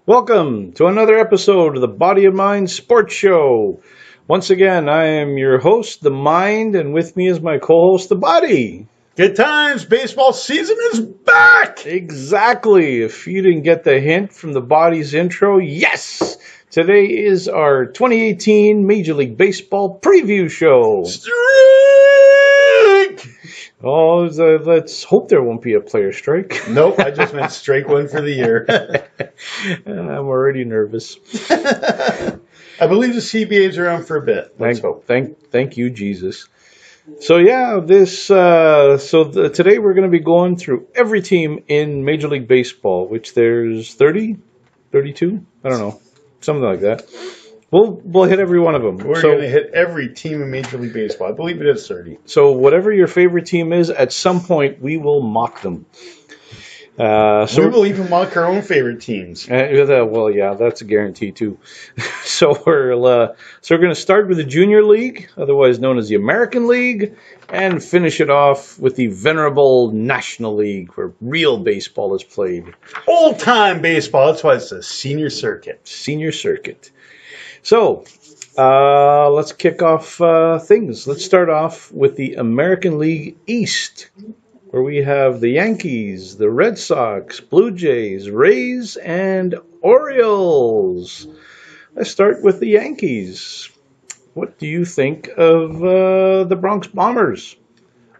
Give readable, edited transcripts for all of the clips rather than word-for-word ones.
Welcome to another episode of the Body of Mind Sports Show. Once again, I am your host, The Mind, and with me is my co-host, The Body. Good times. Baseball season is back. Exactly. If you didn't get the hint from The Body's intro, yes! Today is our 2018 Major League Baseball preview show. Streak! Oh, let's hope there won't be a player strike. Nope, I just meant strike one for the year. I'm already nervous. I believe the CBA's around for a bit. Let's hope. Thank you, Jesus. So yeah, today we're going to be going through every team in Major League Baseball, which there's 30, 32, I don't know, something like that. We'll hit every one of them. We're going to hit every team in Major League Baseball. I believe it is 30. So whatever your favorite team is, at some point we will mock them. We will even mock our own favorite teams. Well, yeah, that's a guarantee too. So we're going to start with the Junior League, otherwise known as the American League, and finish it off with the venerable National League, where real baseball is played. Old-time baseball. That's why it's the senior circuit. Senior circuit. So let's kick off things. Let's start off with the American League East, where we have the Yankees, the Red Sox, Blue Jays, Rays, and Orioles. Let's start with the Yankees. What do you think of the Bronx Bombers?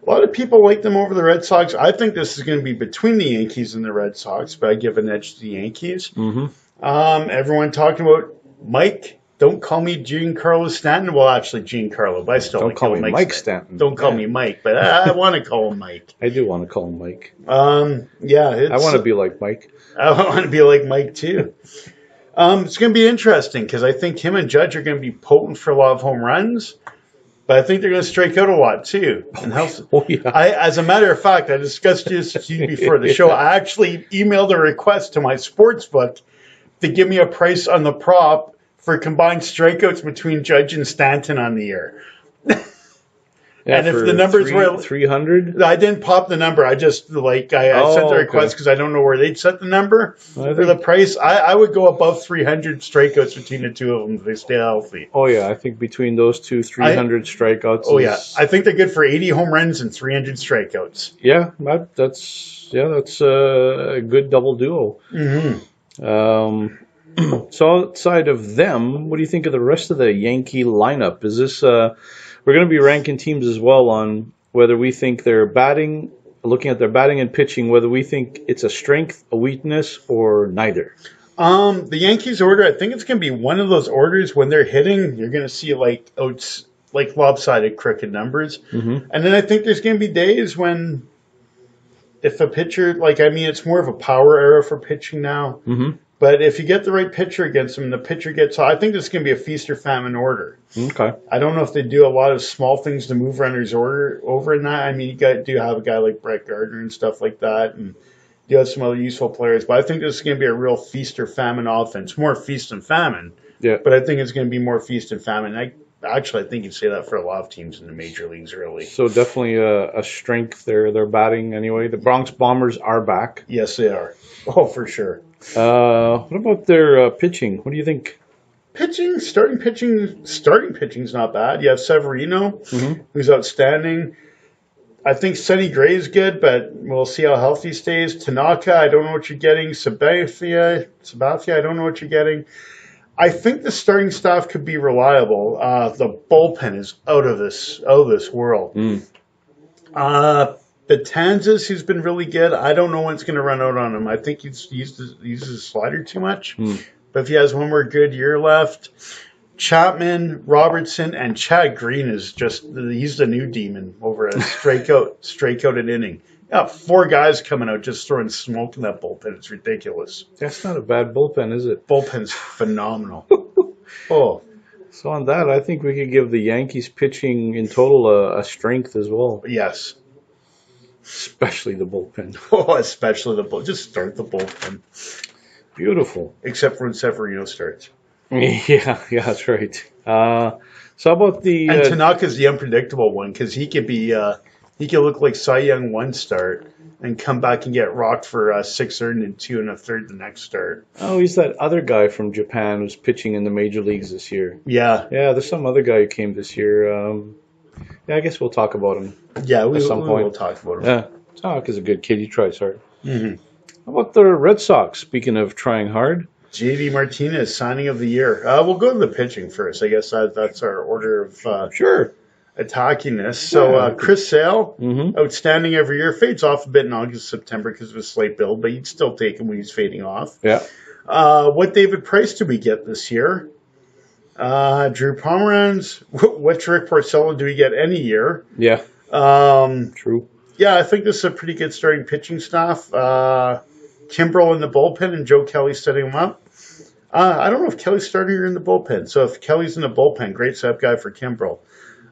A lot of people like them over the Red Sox. I think this is going to be between the Yankees and the Red Sox, but I give an edge to the Yankees. Mm-hmm. Everyone talking about Mike. Don't call me Giancarlo Stanton. Well, actually, Giancarlo, but I still don't like call me Mike Stanton. Don't call me Mike, but I want to call him Mike. I do want to call him Mike. Yeah, I want to be like Mike. I want to be like Mike too. It's going to be interesting because I think him and Judge are going to be potent for a lot of home runs, but I think they're going to strike out a lot too. Yeah. As a matter of fact, I discussed this with you before the show. I actually emailed a request to my sports book to give me a price on the prop for combined strikeouts between Judge and Stanton on the year. Yeah, and if the numbers were 300, I didn't pop the number. I just I sent the request because I don't know where they'd set the number for the price. I would go above 300 strikeouts between the two of them if they stay healthy. Oh yeah, I think between those two, 300 strikeouts. Oh yeah, I think they're good for 80 home runs and 300 strikeouts. Yeah, that's a good double duo. Mm-hmm. So outside of them, what do you think of the rest of the Yankee lineup? Is this we're going to be ranking teams as well on whether we think they're batting, looking at their batting and pitching, whether we think it's a strength, a weakness, or neither. The Yankees order, I think it's going to be one of those orders when they're hitting, you're going to see like lopsided, crooked numbers. Mm-hmm. And then I think there's going to be days when if a pitcher, it's more of a power era for pitching now. Mm-hmm. But if you get the right pitcher against them, the pitcher gets hot. I think this is going to be a feast or famine order. Okay. I don't know if they do a lot of small things to move runners over in that. I mean, you do have a guy like Brett Gardner and stuff like that, and you have some other useful players. But I think this is going to be a real feast or famine offense. More feast and famine. Yeah. But I think it's going to be more feast and famine. I think you'd say that for a lot of teams in the major leagues, really. So definitely a strength. They're batting anyway. The Bronx Bombers are back. Yes, they are. Oh, for sure. What about their pitching? What do you think? Starting pitching's not bad. You have Severino, Mm-hmm. who's outstanding. I think Sonny Gray's good, but we'll see how healthy he stays. Tanaka, I don't know what you're getting. Sabathia, I don't know what you're getting. I think the starting staff could be reliable. The bullpen is out of this world. Betanzas, who's been really good. I don't know when it's going to run out on him. I think he's uses his slider too much. But if he has one more good year left, Chapman, Robertson, and Chad Green he's the new demon over a strikeout an inning. Yeah, 4 guys coming out just throwing smoke in that bullpen. It's ridiculous. That's not a bad bullpen, is it? Bullpen's phenomenal. Oh. So on that, I think we could give the Yankees pitching in total a strength as well. Yes. Especially the bullpen. Oh, especially the bullpen. Just start the bullpen. Beautiful. Except for when Severino starts. Yeah, that's right. So how about the... And Tanaka's the unpredictable one because he could be he could look like Cy Young one start and come back and get rocked for 6 earned and 2 1/3 the next start. Oh, he's that other guy from Japan who's pitching in the major leagues this year. Yeah, Yeah, there's some other guy who came this year. Yeah, I guess we'll talk about him yeah, at some we point. will talk about him. Yeah, Talk is a good kid. He tries hard. Mm-hmm. How about the Red Sox? Speaking of trying hard. JD Martinez, signing of the year. We'll go to the pitching first. I guess that's our order of Sure. attacking this. So Chris Sale, Mm-hmm. outstanding every year. Fades off a bit in August, September because of a slight build, but you'd still take him when he's fading off. Yeah. What David Price did we get this year? Drew Pomeranz. What Rick Porcello do we get any year? Yeah. Um, True. yeah, I think this is a pretty good starting pitching staff. Kimbrel in the bullpen and Joe Kelly setting him up. I don't know if Kelly's starting or in the bullpen. So if Kelly's in the bullpen, great setup guy for Kimbrel.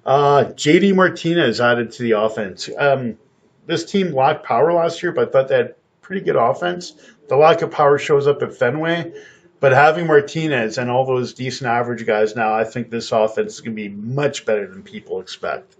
JD Martinez added to the offense. This team lacked power last year, but I thought they had pretty good offense. The lack of power shows up at Fenway. But having Martinez and all those decent average guys now, I think this offense is going to be much better than people expect.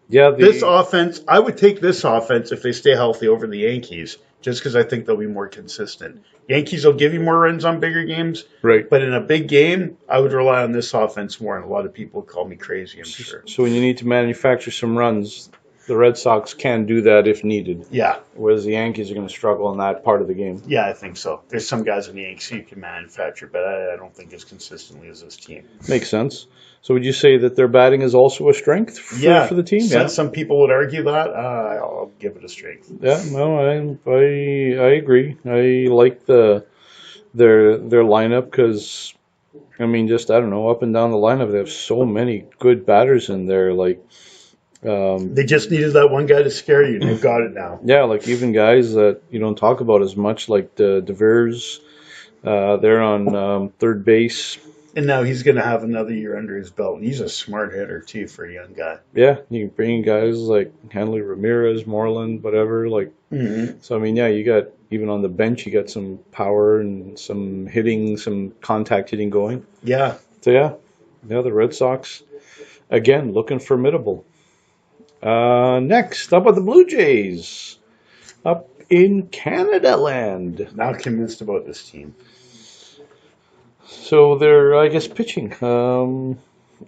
Yeah. This offense, I would take this offense if they stay healthy over the Yankees, just because I think they'll be more consistent. Yankees will give you more runs on bigger games, Right. but in a big game, I would rely on this offense more, and a lot of people call me crazy, I'm sure. So when you need to manufacture some runs, the Red Sox can do that if needed. Yeah, Whereas the Yankees are going to struggle in that part of the game. yeah, I think so. There's some guys in the Yankees you can manufacture, but I don't think as consistently as this team. Makes sense. So would you say that their batting is also a strength for the team? Yeah. Some people would argue that. I'll give it a strength. Yeah. No, I agree. I like their lineup because I mean, just I don't know, up and down the lineup, they have so many good batters in there. Like, They just needed that one guy to scare you, and they've got it now. yeah, like even guys that you don't talk about as much, like the DeVers. They're on third base. And now he's going to have another year under his belt. And he's a smart hitter, too, for a young guy. Yeah, you can bring in guys like Hanley Ramirez, Moreland, whatever. Like, so I mean, yeah, you got even on the bench, you got some power and some hitting, some contact hitting going. Yeah. So yeah, the Red Sox again looking formidable. Next, how about the Blue Jays up in Canada land? Not convinced about this team. So they're, I guess, pitching. Are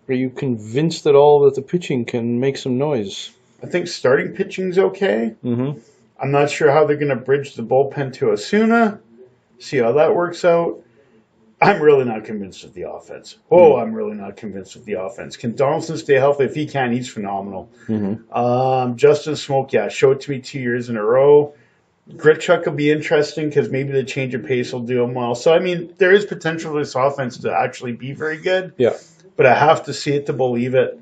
you convinced at all that the pitching can make some noise? I think starting pitching's okay. Mm-hmm. I'm not sure how they're going to bridge the bullpen to Osuna. See how that works out. I'm really not convinced with the offense. I'm really not convinced with the offense. Can Donaldson stay healthy? If he can, he's phenomenal. Mm-hmm. Justin Smoke, yeah, showed it to me 2 years in a row. Grichuk will be interesting because maybe the change of pace will do him well. So, I mean, there is potential for this offense to actually be very good. Yeah. But I have to see it to believe it.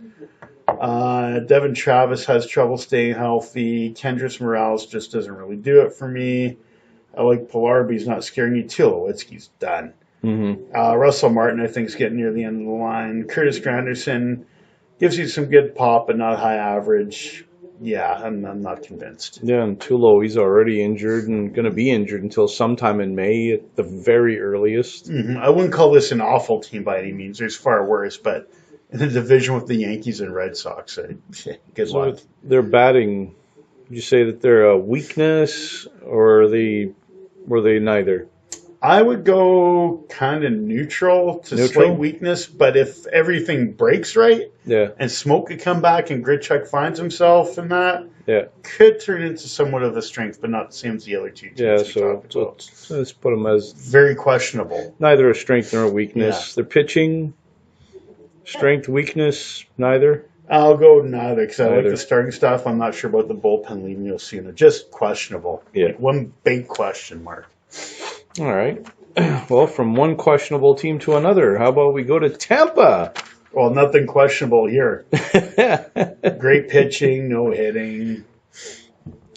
Devin Travis has trouble staying healthy. Kendrys Morales just doesn't really do it for me. I like Pilar, but he's not scaring me. Tulowitzki's done. Mm-hmm. Russell Martin, I think, is getting near the end of the line. Curtis Granderson gives you some good pop, but not high average. Yeah, I'm not convinced. Yeah, and Tulo, he's already injured and going to be injured until sometime in May at the very earliest. I wouldn't call this an awful team by any means. There's far worse, but in the division with the Yankees and Red Sox, good luck. So their batting, would you say that they're a weakness, or were they neither? I would go kind of neutral to slight weakness, but if everything breaks right, and Smoke could come back and Grichuk finds himself in that, could turn into somewhat of a strength, but not the same as the other two teams. Yeah, so let's put them as very questionable. Neither a strength nor a weakness. Yeah. Their pitching, strength, weakness, neither. I'll go neither because I like the starting stuff. I'm not sure about the bullpen leaving Osuna. Just questionable. Yeah. Like one big question mark. All right. Well, from one questionable team to another, how about we go to Tampa? Well, nothing questionable here. Great pitching, no hitting.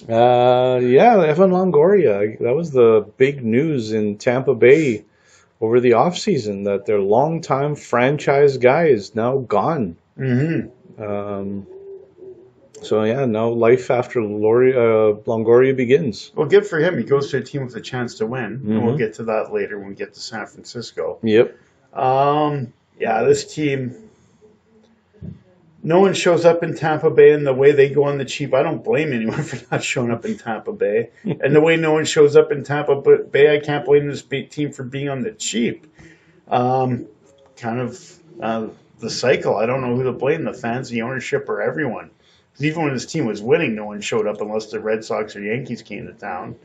Evan Longoria. That was the big news in Tampa Bay over the offseason, that their longtime franchise guy is now gone. Mm-hmm. So, now life after Longoria begins. Well, good for him. He goes to a team with a chance to win. Mm-hmm. And we'll get to that later when we get to San Francisco. Yep. This team, no one shows up in Tampa Bay, and the way they go on the cheap, I don't blame anyone for not showing up in Tampa Bay. And the way no one shows up in Tampa Bay, I can't blame this team for being on the cheap. Kind of the cycle. I don't know who to blame, the fans, the ownership, or everyone. Because even when this team was winning, no one showed up unless the Red Sox or Yankees came to town.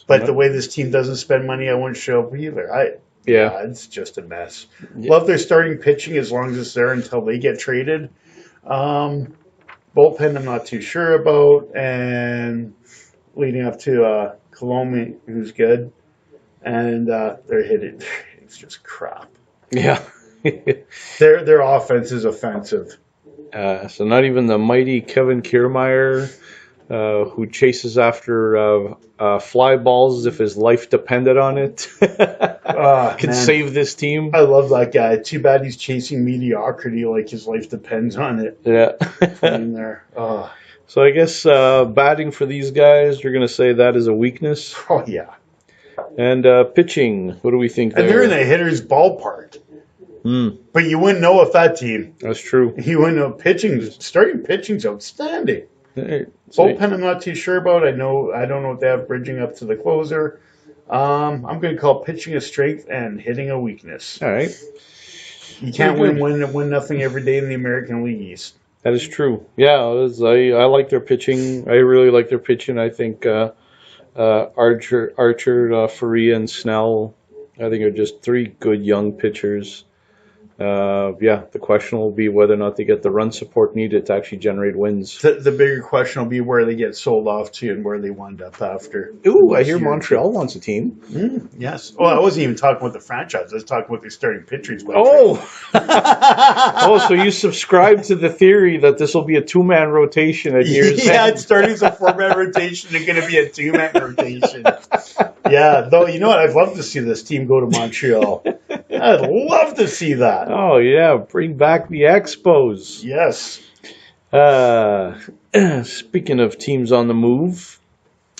But the way this team doesn't spend money, I wouldn't show up either. Yeah, it's just a mess. Yeah. Love their starting pitching as long as it's there until they get traded. Bullpen, I'm not too sure about. And leading up to Colomé, who's good. And they're hitting. It's just crap. Yeah. Their offense is offensive. So not even the mighty Kevin Kiermaier, who chases after fly balls if his life depended on it, can save this team. I love that guy. Too bad he's chasing mediocrity like his life depends on it. Yeah. In there. So I guess batting for these guys, you're going to say that is a weakness? Oh, yeah. And pitching, what do we think there? And they're in a hitter's ballpark. But you wouldn't know if that team. That's true. You wouldn't know starting pitching's outstanding. Hey, bullpen, I'm not too sure about. I don't know what they have bridging up to the closer. I'm going to call pitching a strength and hitting a weakness. All right. You can't win nothing every day in the American League East. That is true. Yeah, I like their pitching. I really like their pitching. I think Archer, Faria, and Snell, I think are just three good young pitchers. The question will be whether or not they get the run support needed to actually generate wins. The bigger question will be where they get sold off to and where they wind up after. Ooh, I hear Montreal wants a team. Yes. Well, I wasn't even talking about the franchise. I was talking about their starting pitchers. So you subscribe to the theory that this will be a two-man rotation at year's end. It's starting as a four-man rotation. They're going to be a two-man rotation. Yeah, though, you know what? I'd love to see this team go to Montreal. I'd love to see that. Oh, yeah. Bring back the Expos. Yes. Speaking of teams on the move,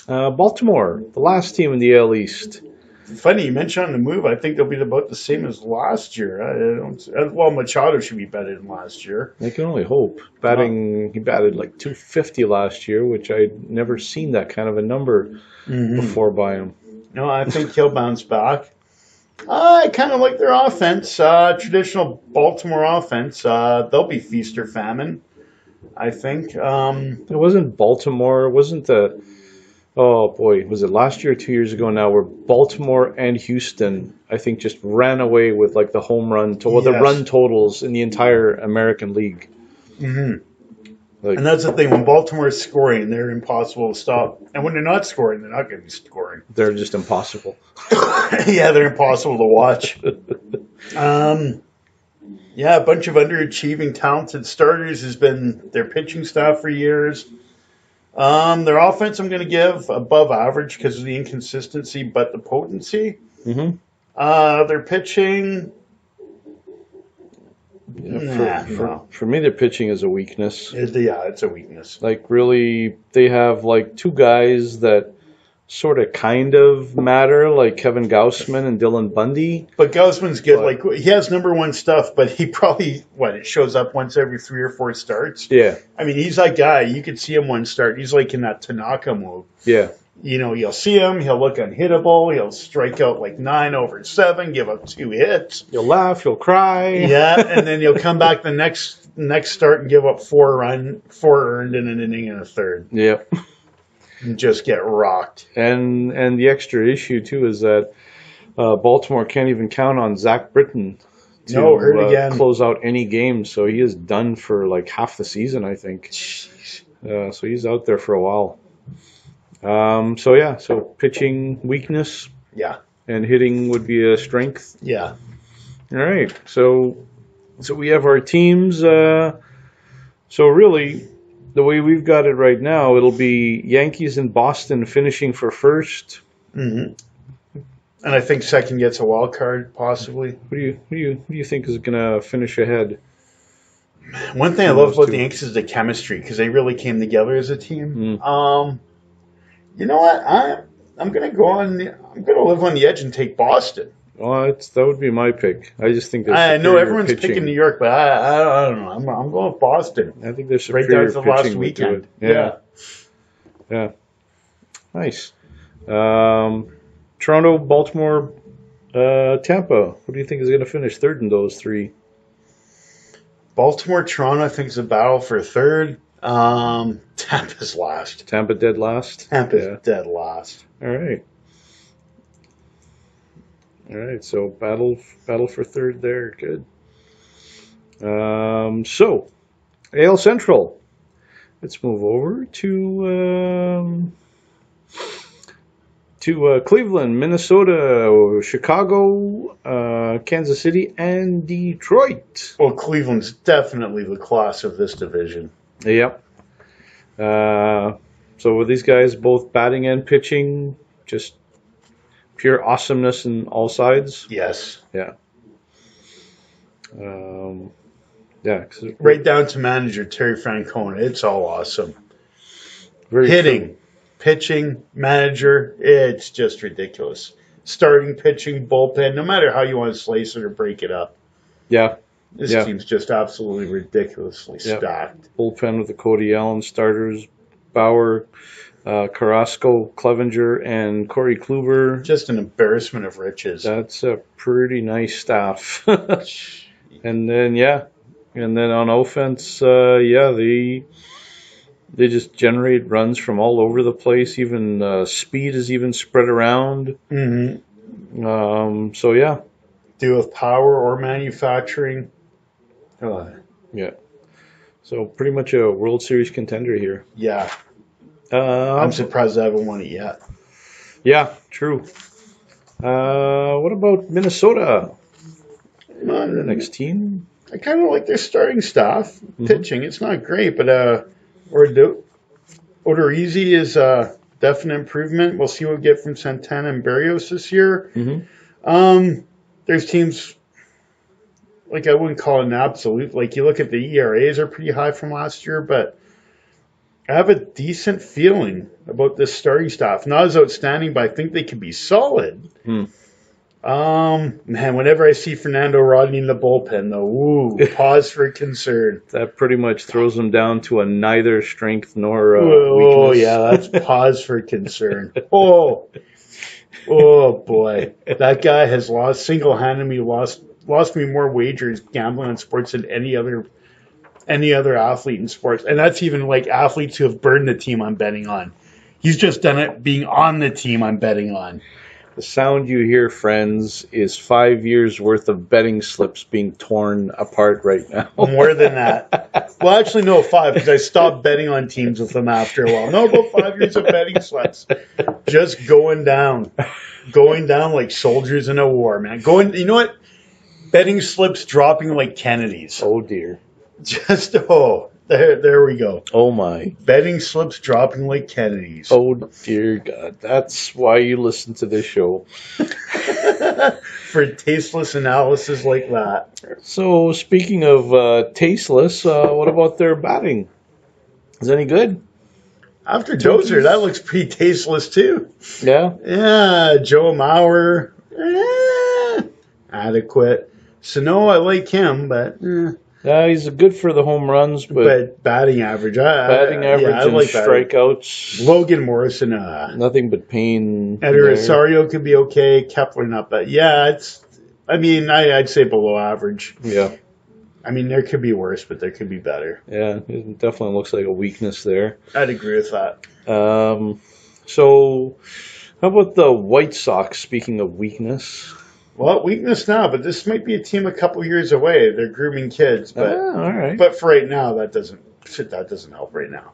Baltimore, the last team in the AL East. Funny, you mentioned on the move. I think they'll be about the same as last year. Machado should be better than last year. I can only hope. He batted like 250 last year, which I'd never seen that kind of a number before by him. No, I think he'll bounce back. I kind of like their offense. Traditional Baltimore offense. They'll be feast or famine, I think. It wasn't Baltimore. It wasn't the... Oh, boy. Was it last year or 2 years ago now where Baltimore and Houston, I think, just ran away with like the home run... the run totals in the entire American League. Mm-hmm. And that's the thing. When Baltimore is scoring, they're impossible to stop. And when they're not scoring, they're not going to be scoring. They're just impossible. Yeah, they're impossible to watch. A bunch of underachieving, talented starters has been their pitching staff for years. Their offense, I'm going to give above average because of the inconsistency, but the potency. Their pitching... For me, their pitching is a weakness. It's a weakness. Like, really, they have, like, two guys that sort of kind of matter, like Kevin Gausman and Dylan Bundy. But Gausman's good. Like, he has number one stuff, but he probably, it shows up once every 3 or 4 starts? Yeah. I mean, he's that guy. You could see him one start. He's like in that Tanaka mode. Yeah. You know, you'll see him. He'll look unhittable. He'll strike out like 9 over 7, give up 2 hits. You'll laugh. You'll cry. Yeah, and then he'll come back the next start and give up 4 earned in an inning and a third. Yep. And just get rocked. And the extra issue too is that Baltimore can't even count on Zach Britton to close out any game, so he is done for like half the season, I think. So he's out there for a while. So pitching weakness. Yeah. And hitting would be a strength. Yeah. All right. So we have our teams. So really, the way we've got it right now, it'll be Yankees and Boston finishing for first. Mm-hmm. And I think second gets a wild card, possibly. Who do you think is going to finish ahead? One thing I love about the Yankees is the chemistry, because they really came together as a team. You know what? I'm going to live on the edge and take Boston. Well, that would be my pick. I just think they're I know superior everyone's pitching. picking New York, but I don't know. I'm going with Boston. I think they're Right superior down to the last pitching would do weekend. it. Yeah. Nice. Toronto, Baltimore, Tampa. Who do you think is going to finish third in those three? Baltimore, Toronto, I think is a battle for third. Tampa's last. Tampa dead last? Tampa's dead last. All right. So battle for third there. Good. So, AL Central. Let's move over to Cleveland, Minnesota, Chicago, Kansas City, and Detroit. Well, Cleveland's definitely the class of this division. Yep. So with these guys both batting and pitching, just pure awesomeness in all sides. Yes. Yeah. Right down to manager Terry Francona. It's all awesome. Very Hitting, true. pitching, manager, it's just ridiculous. Starting, pitching, bullpen, no matter how you want to slice it or break it up. Yeah. This team's just absolutely ridiculously stacked. Bullpen with the Cody Allen starters, Bauer, Carrasco, Clevenger, and Corey Kluber. Just an embarrassment of riches. That's a pretty nice staff. And then on offense, they just generate runs from all over the place. Even speed is even spread around. Mm-hmm. Do with power or manufacturing. Yeah. So pretty much a World Series contender here. Yeah. I'm surprised I haven't won it yet. Yeah, true. What about Minnesota? The next team? I kind of like their starting staff. Mm-hmm. Pitching, it's not great, but Odorizzi is a definite improvement. We'll see what we get from Santana and Berrios this year. Mm-hmm. There's teams, like I wouldn't call it an absolute. Like you look at the ERAs are pretty high from last year, but I have a decent feeling about this starting staff. Not as outstanding, but I think they could be solid. Man, whenever I see Fernando Rodney in the bullpen, though, pause for concern. That pretty much throws them down to a neither strength nor weakness. Oh, yeah, that's pause for concern. Oh boy. That guy has single-handedly lost me more wagers gambling on sports than any other athlete in sports. And that's even like athletes who have burned the team I'm betting on. He's just done it being on the team I'm betting on. The sound you hear, friends, is 5 years worth of betting slips being torn apart right now. More than that. Well, actually, no, 5, because I stopped betting on teams with them after a while. No, about 5 years of betting slips. Just going down like soldiers in a war, man. You know what? Betting slips dropping like Kennedy's. Oh, dear. There we go. Oh, my. Betting slips dropping like Kennedy's. Oh, dear God. That's why you listen to this show. For tasteless analysis like that. So, speaking of tasteless, what about their batting? Is it any good? After Dozier, that looks pretty tasteless, too. Yeah? Yeah, Joe Mauer. Adequate. Sano, I like him, but... he's good for the home runs, but batting average. Batting average and like strikeouts. Logan Morrison. Nothing but pain. Eder Rosario could be okay. Kepler not bad. Yeah, I'd say below average. Yeah. I mean, there could be worse, but there could be better. Yeah, it definitely looks like a weakness there. I'd agree with that. So, how about the White Sox, speaking of weakness? Well, weakness now, but this might be a team a couple years away. They're grooming kids, but all right. But for right now, that doesn't help right now.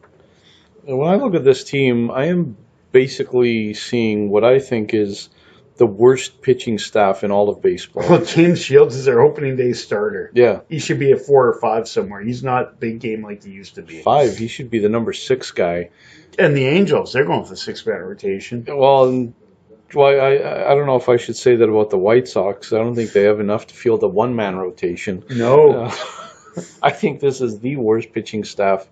When I look at this team, I am basically seeing what I think is the worst pitching staff in all of baseball. Well, James Shields is their opening day starter. Yeah. He should be a 4 or 5 somewhere. He's not big game like he used to be. 5. He should be the number 6 guy. And the Angels, they're going with a 6-man rotation. Well, I don't know if I should say that about the White Sox. I don't think they have enough to field a 1-man rotation. No. I think this is the worst pitching staff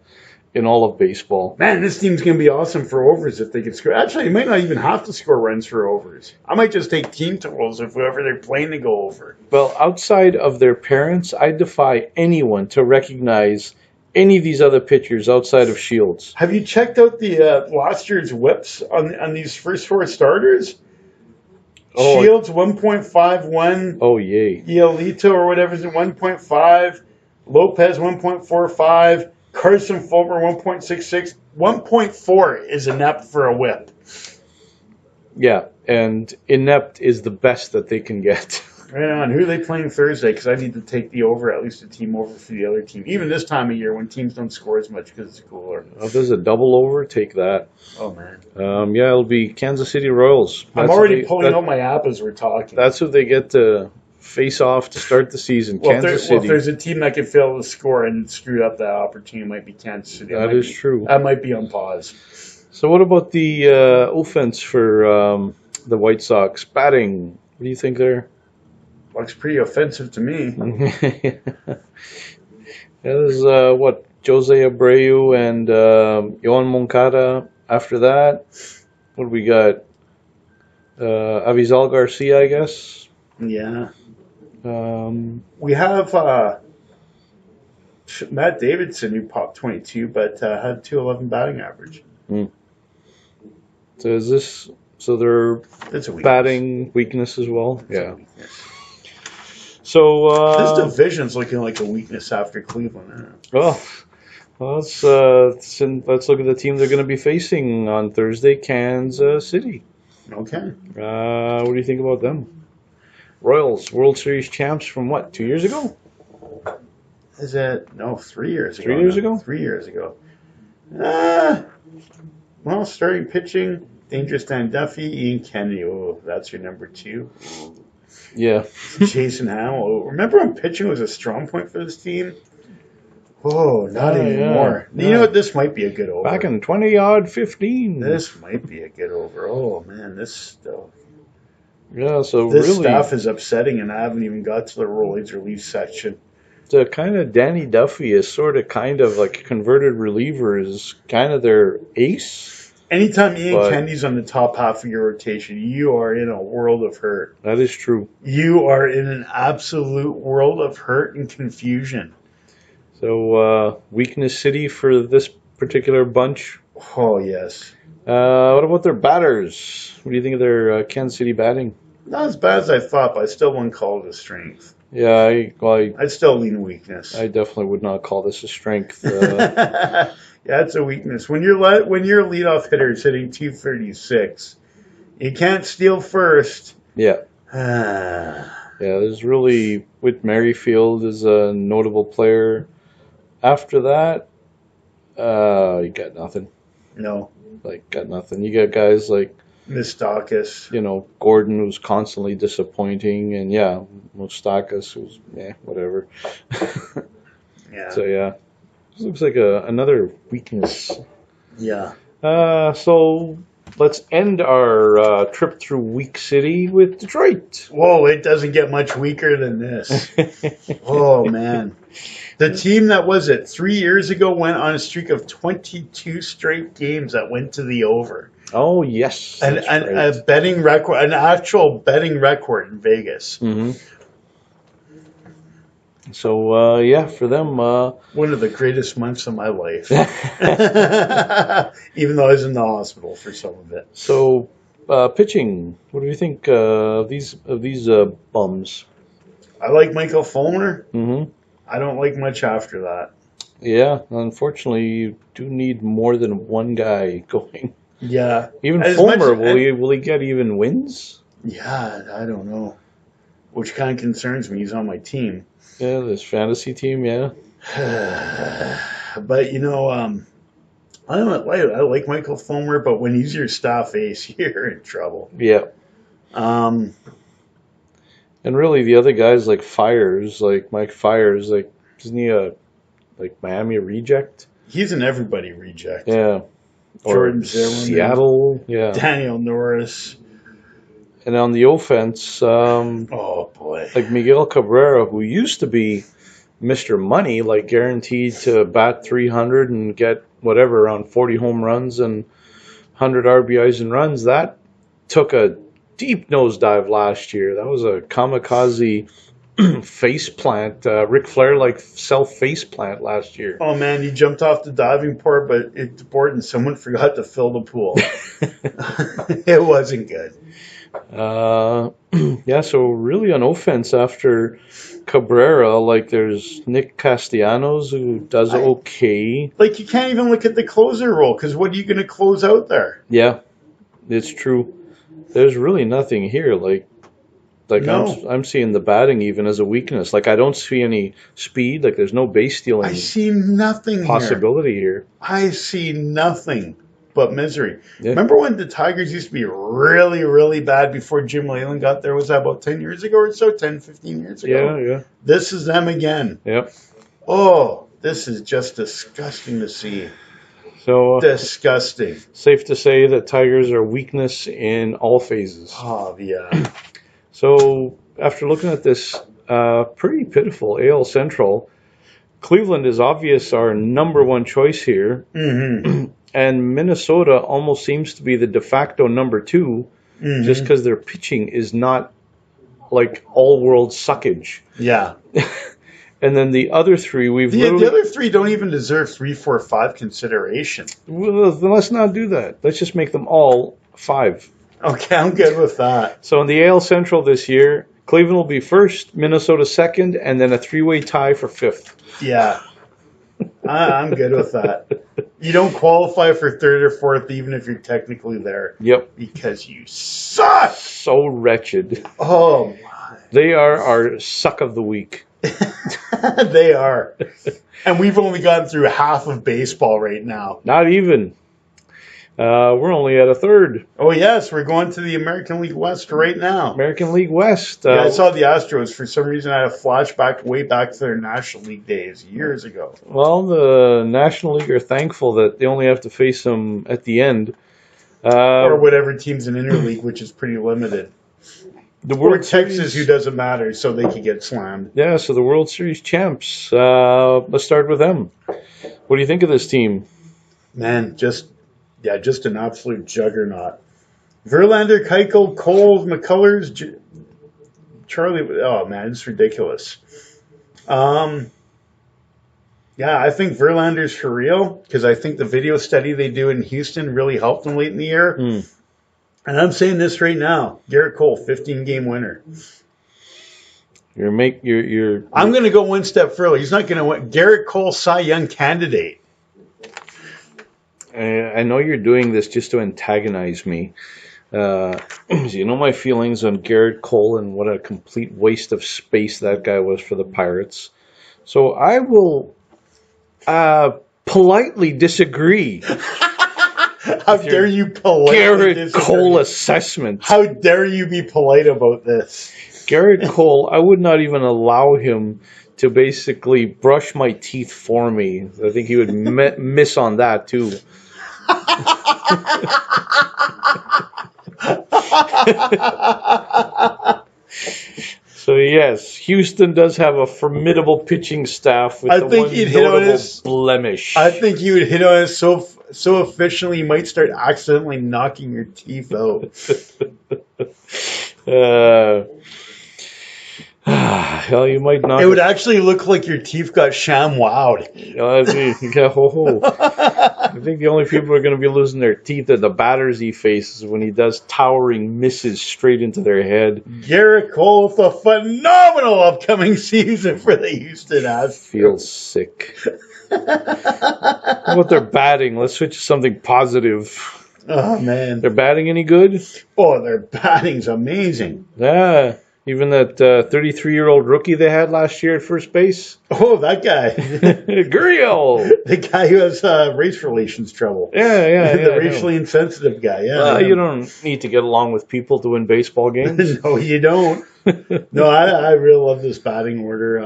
in all of baseball. Man, this team's going to be awesome for overs if they can score. Actually, you might not even have to score runs for overs. I might just take team totals if whoever they're playing to go over. Well, outside of their parents, I defy anyone to recognize any of these other pitchers outside of Shields. Have you checked out the last year's whips on these first 4 starters? Oh, Shields 1.51. Oh, yay. Giolito or whatever is at 1.5. Lopez 1.45. Carson Fulmer 1.66. 1.4 is inept for a whip. Yeah, and inept is the best that they can get. Right on. Who are they playing Thursday? Because I need to take the over, at least a team over for the other team. Even this time of year when teams don't score as much because it's cooler. If there's a double over, take that. Oh, man. Yeah, it'll be Kansas City Royals. I'm already pulling out my app as we're talking. That's who they get to face off to start the season, Kansas City. Well, if there's a team that can fail to score and screwed up that opportunity, it might be Kansas City. That is true. That might be on pause. So what about the offense for the White Sox? Batting, what do you think there? Looks pretty offensive to me. There's what, Jose Abreu and Yohan Moncada. After that, what do we got? Avisal Garcia, I guess. Yeah. We have Matt Davidson, who popped 22, but had 211 batting average. So is this their batting weakness as well? Yeah. So this division's looking like a weakness after Cleveland. Well, let's look at the team they're going to be facing on Thursday, Kansas City. Okay. What do you think about them? Royals, World Series champs from what, 2 years ago? Is it? No, 3 years ago. 3 years ago? 3 years ago. Well, starting pitching, Dangerous Dan Duffy, Ian Kennedy. Oh, that's your number 2. Yeah. Jason Hamill. Remember when pitching was a strong point for this team? Oh, not anymore. Yeah. You know what? This might be a good over. Back in 20-15. This might be a good over. Oh, man, this stuff. Yeah, so this really, stuff is upsetting, and I haven't even got to the Rolaids relief section. The kind of Danny Duffy is kind of like a converted reliever, is kind of their ace. Anytime Ian Kennedy's on the top half of your rotation, you are in a world of hurt. That is true. You are in an absolute world of hurt and confusion. So, weakness city for this particular bunch. Oh, yes. What about their batters? What do you think of their Kansas City batting? Not as bad as I thought, but I still wouldn't call it a strength. Yeah, I'd still lean weakness. I definitely would not call this a strength. Yeah, it's a weakness. When your leadoff hitter is hitting 236, you can't steal first. Yeah. There's really, Whit Merrifield is a notable player. After that, you got nothing. No. Got nothing. You got guys like Moustakas. Gordon, who's constantly disappointing, and Moustakas, who's whatever. Yeah. So this looks like another weakness. Yeah. So let's end our trip through Weak City with Detroit. Whoa, it doesn't get much weaker than this. Oh, man. The team that 3 years ago went on a streak of 22 straight games that went to the over. Oh, yes. A betting record, an actual betting record in Vegas. Mm-hmm. So, for them... one of the greatest months of my life. Even though I was in the hospital for some of it. So, pitching. What do you think of these bums? I like Michael Fulmer. Mm-hmm. I don't like much after that. Yeah, unfortunately, you do need more than one guy going. Yeah. Even Fulmer, will he get even wins? Yeah, I don't know. Which kind of concerns me. He's on my team. Yeah, this fantasy team, yeah. But, I don't know. I like Michael Fulmer, but when he's your staff ace, you're in trouble. Yeah. And really, the other guys like Fires, like Mike Fires, isn't he a Miami reject? He's an everybody reject. Yeah. Jordan Zimmerman, Seattle, yeah. Daniel Norris. And on the offense, oh boy, like Miguel Cabrera, who used to be Mr. Money, guaranteed to bat 300 and get whatever, around 40 home runs and 100 RBIs and runs. That took a deep nosedive last year. That was a kamikaze face plant, Ric Flair like self face plant last year. Oh man, he jumped off the diving board, and someone forgot to fill the pool. It wasn't good. Yeah, so really on offense after Cabrera, like there's Nick Castellanos who does okay. Like you can't even look at the closer role because what are you going to close out there? Yeah, it's true. There's really nothing here. Like No. I'm seeing the batting even as a weakness. Like I don't see any speed. Like there's no base stealing I see nothing possibility here. I see nothing but misery. Yeah. Remember when the Tigers used to be really, really bad before Jim Leyland got there? Was that about 10 years ago or so? 10, 15 years ago? Yeah. This is them again. Yep. Oh, this is just disgusting to see. So Disgusting. safe to say that Tigers are weakness in all phases. Oh, yeah. So after looking at this pretty pitiful AL Central, Cleveland is obvious our number one choice here. Mm-hmm. And Minnesota almost seems to be the de facto number two, just because their pitching is not like all-world suckage. Yeah. And then the other three, The other three don't even deserve 3, 4, 5 consideration. Well, then let's not do that. Let's just make them all 5. Okay, I'm good with that. So in the AL Central this year, Cleveland will be first, Minnesota second, and then a 3-way tie for 5th. Yeah. I'm good with that. You don't qualify for 3rd or 4th even if you're technically there. Yep. Because you suck! So wretched. Oh, my. They are our suck of the week. They are. And we've only gotten through half of baseball right now. Not even. We're only at a third. Oh, yes. We're going to the American League West right now. American League West. Yeah, I saw the Astros. For some reason, I had a flashback way back to their National League days years ago. Well, the National League are thankful that they only have to face them at the end. Or whatever team's in interleague, which is pretty limited. The Or World Texas, Series, who doesn't matter, so they could get slammed. yeah, so the World Series champs. Let's start with them. What do you think of this team? Man, just an absolute juggernaut. Verlander, Keuchel, Cole, McCullers, Charlie. Oh man, it's ridiculous. Yeah, I think Verlander's for real because I think the video study they do in Houston really helped him late in the year. And I'm saying this right now: Garrett Cole, 15-game winner. I'm going to go one step further. He's not going to win. Garrett Cole, Cy Young candidate. I know you're doing this just to antagonize me. You know my feelings on Garrett Cole and what a complete waste of space that guy was for the Pirates. So I will politely disagree. How dare you politely Garrett disagree? Cole assessment. How dare you be polite about this? Garrett Cole, I would not even allow him to basically brush my teeth for me. I think he would miss on that too. So yes, Houston does have a formidable pitching staff with I the think one he'd hit on notable his blemish. I think you would hit on it so efficiently you might start accidentally knocking your teeth out. Hell, you might not. It would actually look like your teeth got sham-wowed. I think the only people who are going to be losing their teeth are the batters he faces when he does towering misses straight into their head. Garrett Cole with a phenomenal upcoming season for the Houston Astros. Feels sick. How about their batting? Let's switch to something positive. Oh, man. Their batting any good? Oh, their batting's amazing. Yeah. Even that 33-year-old rookie they had last year at first base? Oh, that guy. Gurriel! The guy who has race relations trouble. Yeah. The racially insensitive guy, yeah. You don't need to get along with people to win baseball games. No, you don't. No, I really love this batting order.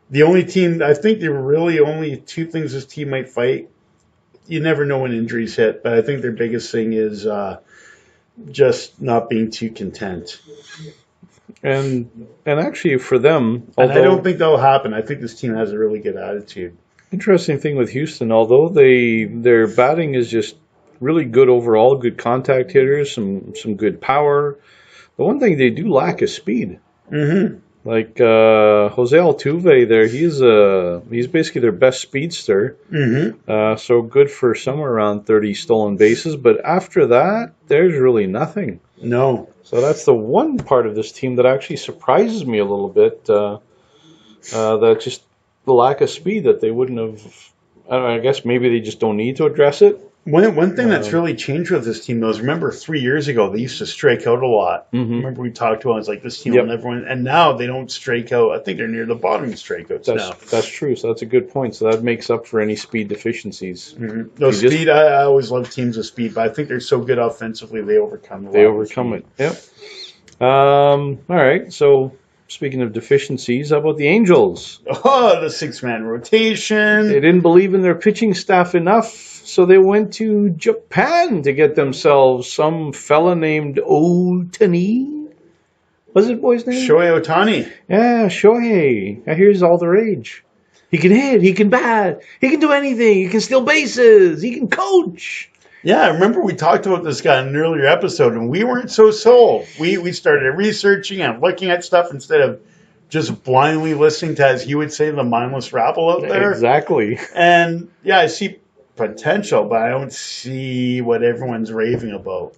The only team, I think there were really only two things this team might fight. You never know when injuries hit, but I think their biggest thing is just not being too content. And actually for them, and I don't think that'll happen. I think this team has a really good attitude. Interesting thing with Houston, although their batting is just really good overall, good contact hitters, some good power. The one thing they do lack is speed. Mm-hmm. Like Jose Altuve, there he's basically their best speedster. Mm-hmm. So good for somewhere around 30 stolen bases, but after that, there's really nothing. No. So that's the one part of this team that actually surprises me a little bit. That just the lack of speed that they wouldn't have. I guess maybe they just don't need to address it. One thing that's really changed with this team, though, is remember 3 years ago they used to strike out a lot. Mhm. Remember we talked to, I was like, this team Yep. will never win, and now they don't strike out. I think they're near the bottom in strikeouts now. That's true. So that's a good point. So that makes up for any speed deficiencies. Mm-hmm. No You just- speed. I always love teams with speed, but I think they're so good offensively they overcome. They overcome it. Yep. All right. So speaking of deficiencies, how about the Angels? Oh, the 6-man rotation. They didn't believe in their pitching staff enough, so they went to Japan to get themselves some fella named Otani. What's his boy's name? Shohei Ohtani. Yeah, Shohei. I hear he's all the rage. He can hit, he can bat, he can do anything, he can steal bases, he can coach. Yeah, I remember we talked about this guy in an earlier episode, and we weren't so sold. We started researching and looking at stuff instead of just blindly listening to, as he would say, the mindless rabble out there. Exactly. And yeah, I see potential, but I don't see what everyone's raving about.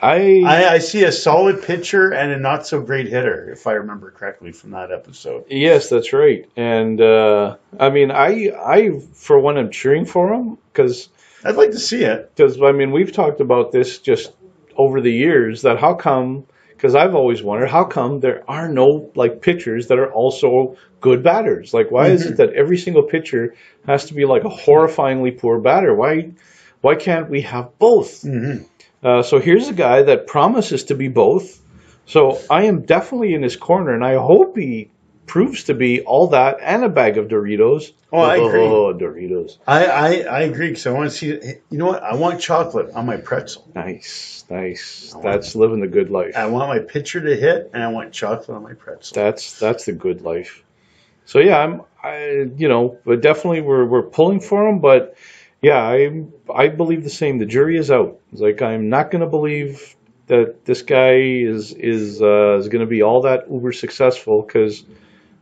I see a solid pitcher and a not so great hitter, if I remember correctly from that episode. Yes, that's right. And I mean, I for one am cheering for him because I'd like to see it. I mean we've talked about this just over the years that how come, because I've always wondered how come there are no like pitchers that are also good batters. Like why is it that every single pitcher has to be like a horrifyingly poor batter? Why can't we have both? Mm-hmm. So here's a guy that promises to be both. So I am definitely in his corner, and I hope he proves to be all that and a bag of Doritos. Oh, I agree. Oh, Doritos. I agree, because I want to see, you know what? I want chocolate on my pretzel. Nice. That's living the good life. I want my pitcher to hit, and I want chocolate on my pretzel. That's the good life. So yeah, but definitely we're pulling for him, but yeah, I believe the same. The jury is out. It's like I'm not going to believe that this guy is going to be all that uber successful, because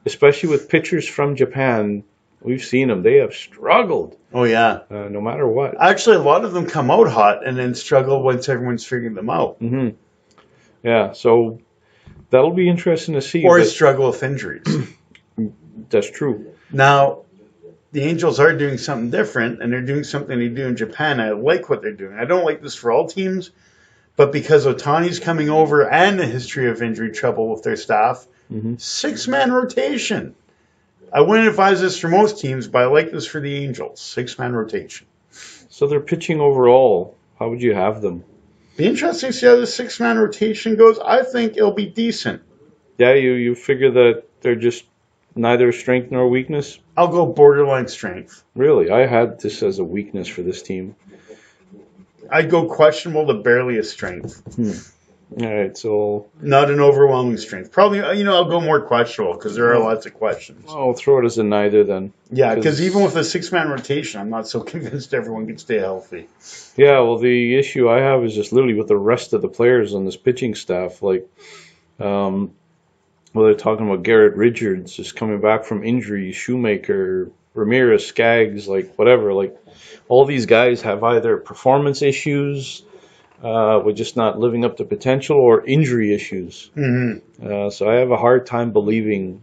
especially with pitchers from Japan, we've seen them. They have struggled. Oh yeah. No matter what. Actually, a lot of them come out hot and then struggle once everyone's figuring them out. Mm-hmm. Yeah, so that'll be interesting to see. Or struggle with injuries. That's true. Now, the Angels are doing something different, and they're doing something they do in Japan. I like what they're doing. I don't like this for all teams, but because Otani's coming over and the history of injury trouble with their staff, 6-man rotation. I wouldn't advise this for most teams, but I like this for the Angels. 6-man rotation. So they're pitching overall. How would you have them? Be interesting to see how the 6-man rotation goes. I think it'll be decent. Yeah, you figure that they're just neither strength nor weakness? I'll go borderline strength. Really? I had this as a weakness for this team. I'd go questionable to barely a strength. All right, so not an overwhelming strength. Probably, I'll go more questionable because there are lots of questions. I'll throw it as a neither then. Yeah, because even with a 6-man rotation, I'm not so convinced everyone can stay healthy. Yeah, well, the issue I have is just literally with the rest of the players on this pitching staff. Like, they're talking about Garrett Richards just coming back from injury, Shoemaker, Ramirez, Skaggs, like whatever. Like, all these guys have either performance issues with just not living up to potential or injury issues. So I have a hard time believing.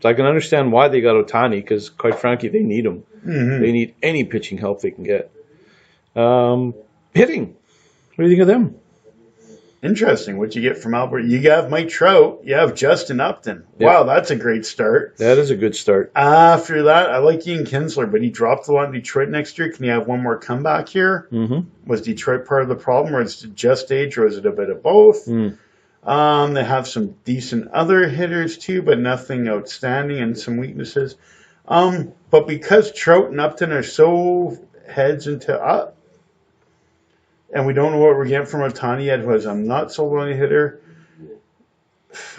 So I can understand why they got Ohtani because, quite frankly, they need him. They need any pitching help they can get. Hitting. What do you think of them? Interesting. What you get from Albert? You have Mike Trout. You have Justin Upton. Yep. Wow, that's a great start. That is a good start. After that, I like Ian Kinsler, but he dropped a lot in Detroit next year. Can you have one more comeback here? Was Detroit part of the problem, or is it just age, or is it a bit of both? They have some decent other hitters too, but nothing outstanding, and some weaknesses. But because Trout and Upton are so heads into up, and we don't know what we're getting from Ohtani yet, who I'm not sold on a hitter.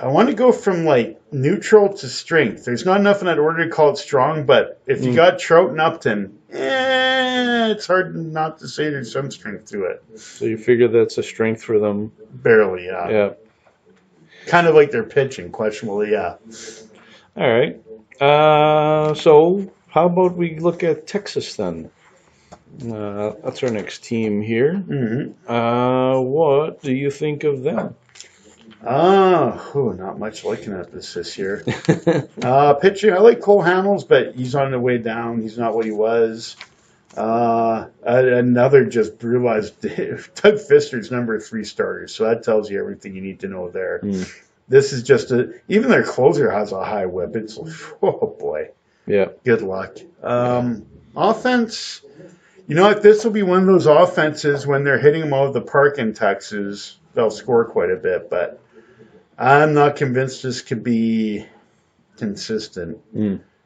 I want to go from like neutral to strength. There's not enough in that order to call it strong, but if you got Trout and Upton, it's hard not to say there's some strength to it. So you figure that's a strength for them? Barely, yeah. Yeah. Kind of like their pitching, questionably, yeah. All right. So how about we look at Texas then? That's our next team here. Mm-hmm. What do you think of them? Not much looking at this year. Pitching, I like Cole Hamels, but he's on the way down. He's not what he was. Another just brutalized Doug Fister's number 3 starter, so that tells you everything you need to know there. This is just even their closer has a high whip. It's oh boy, yeah. Good luck. Offense, you know what? This will be one of those offenses when they're hitting them out of the park in Texas. They'll score quite a bit, but I'm not convinced this could be consistent.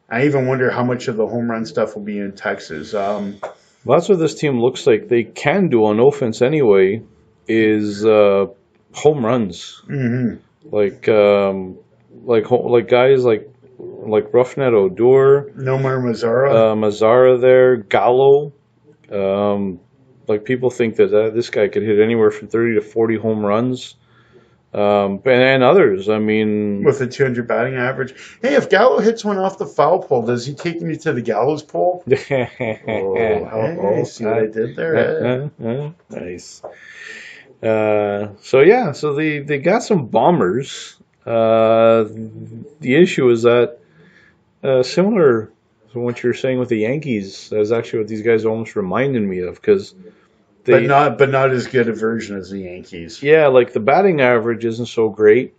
I even wonder how much of the home run stuff will be in Texas. Well, that's what this team looks like. They can do on offense anyway, is home runs. Mm-hmm. Like guys like Rougned Odor, Nomar Mazara, Mazzara there, Gallo. Like people think that this guy could hit anywhere from 30 to 40 home runs. And others, I mean, with a 200 batting average. Hey, if Gallo hits one off the foul pole, does he take me to the Gallows pole? See what I did there? Nice. So they got some bombers. The issue is that similar to what you're saying with the Yankees, that's actually what these guys are almost reminding me of, because. But not as good a version as the Yankees. Yeah, like the batting average isn't so great,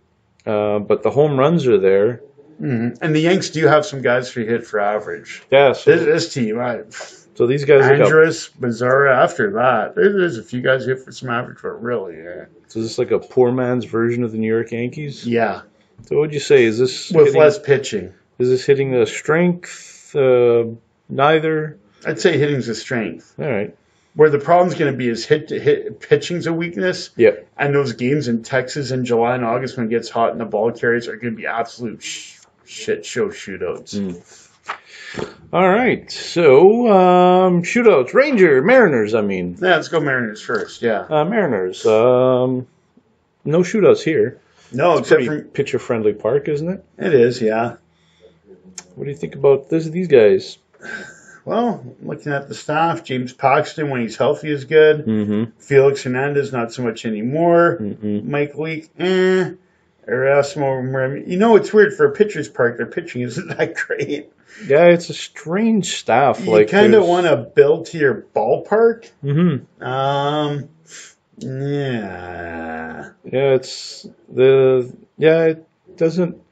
but the home runs are there. Mm-hmm. And the Yanks do have some guys who hit for average. Yeah, so this team, so these guys, Andrus, Mazzara. After that, there's a few guys who hit for some average, but really, yeah. So is this like a poor man's version of the New York Yankees? Yeah. So what would you say? Is this with less pitching? Is this hitting the strength? Neither. I'd say hitting's a strength. All right. Where the problem's going to be is pitching's a weakness. Yep. And those games in Texas in July and August when it gets hot and the ball carriers are going to be absolute shit show shootouts. All right. So shootouts, Mariners. I mean. Yeah, let's go Mariners first. Yeah. Mariners. No shootouts here. No, it's except for pitcher-friendly park, isn't it? It is. Yeah. What do you think about these guys? Well, looking at the staff, James Paxton, when he's healthy, is good. Mm-hmm. Felix Hernandez, not so much anymore. Mm-hmm. Mike Leake, Erasmo, you know, it's weird for a pitcher's park. Their pitching isn't that great. Yeah, it's a strange staff. You kind of want to build to your ballpark. Mm-hmm. Yeah. Yeah, it doesn't.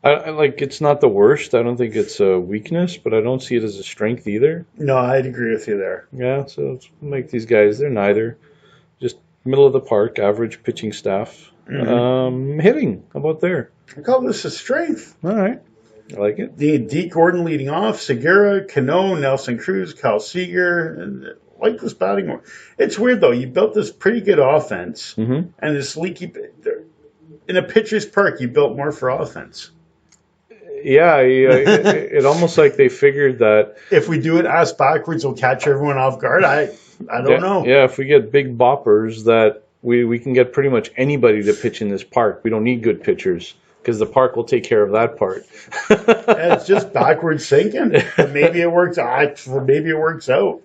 It's not the worst. I don't think it's a weakness, but I don't see it as a strength either. No, I'd agree with you there. Yeah, so let's make these guys, they're neither. Just middle of the park, average pitching staff. Mm-hmm. Hitting, how about there? I call this a strength. All right. I like it. D. Gordon leading off, Segura, Cano, Nelson Cruz, Kyle Seager, and like this batting. It's weird, though. You built this pretty good offense, mm-hmm. and this leaky... In a pitcher's park, you built more for offense. Yeah, it almost like they figured that if we do it ass backwards, we'll catch everyone off guard. I don't know. Yeah, if we get big boppers, that we can get pretty much anybody to pitch in this park. We don't need good pitchers because the park will take care of that part. Yeah, it's just backwards thinking. Maybe it works out. Maybe it works out.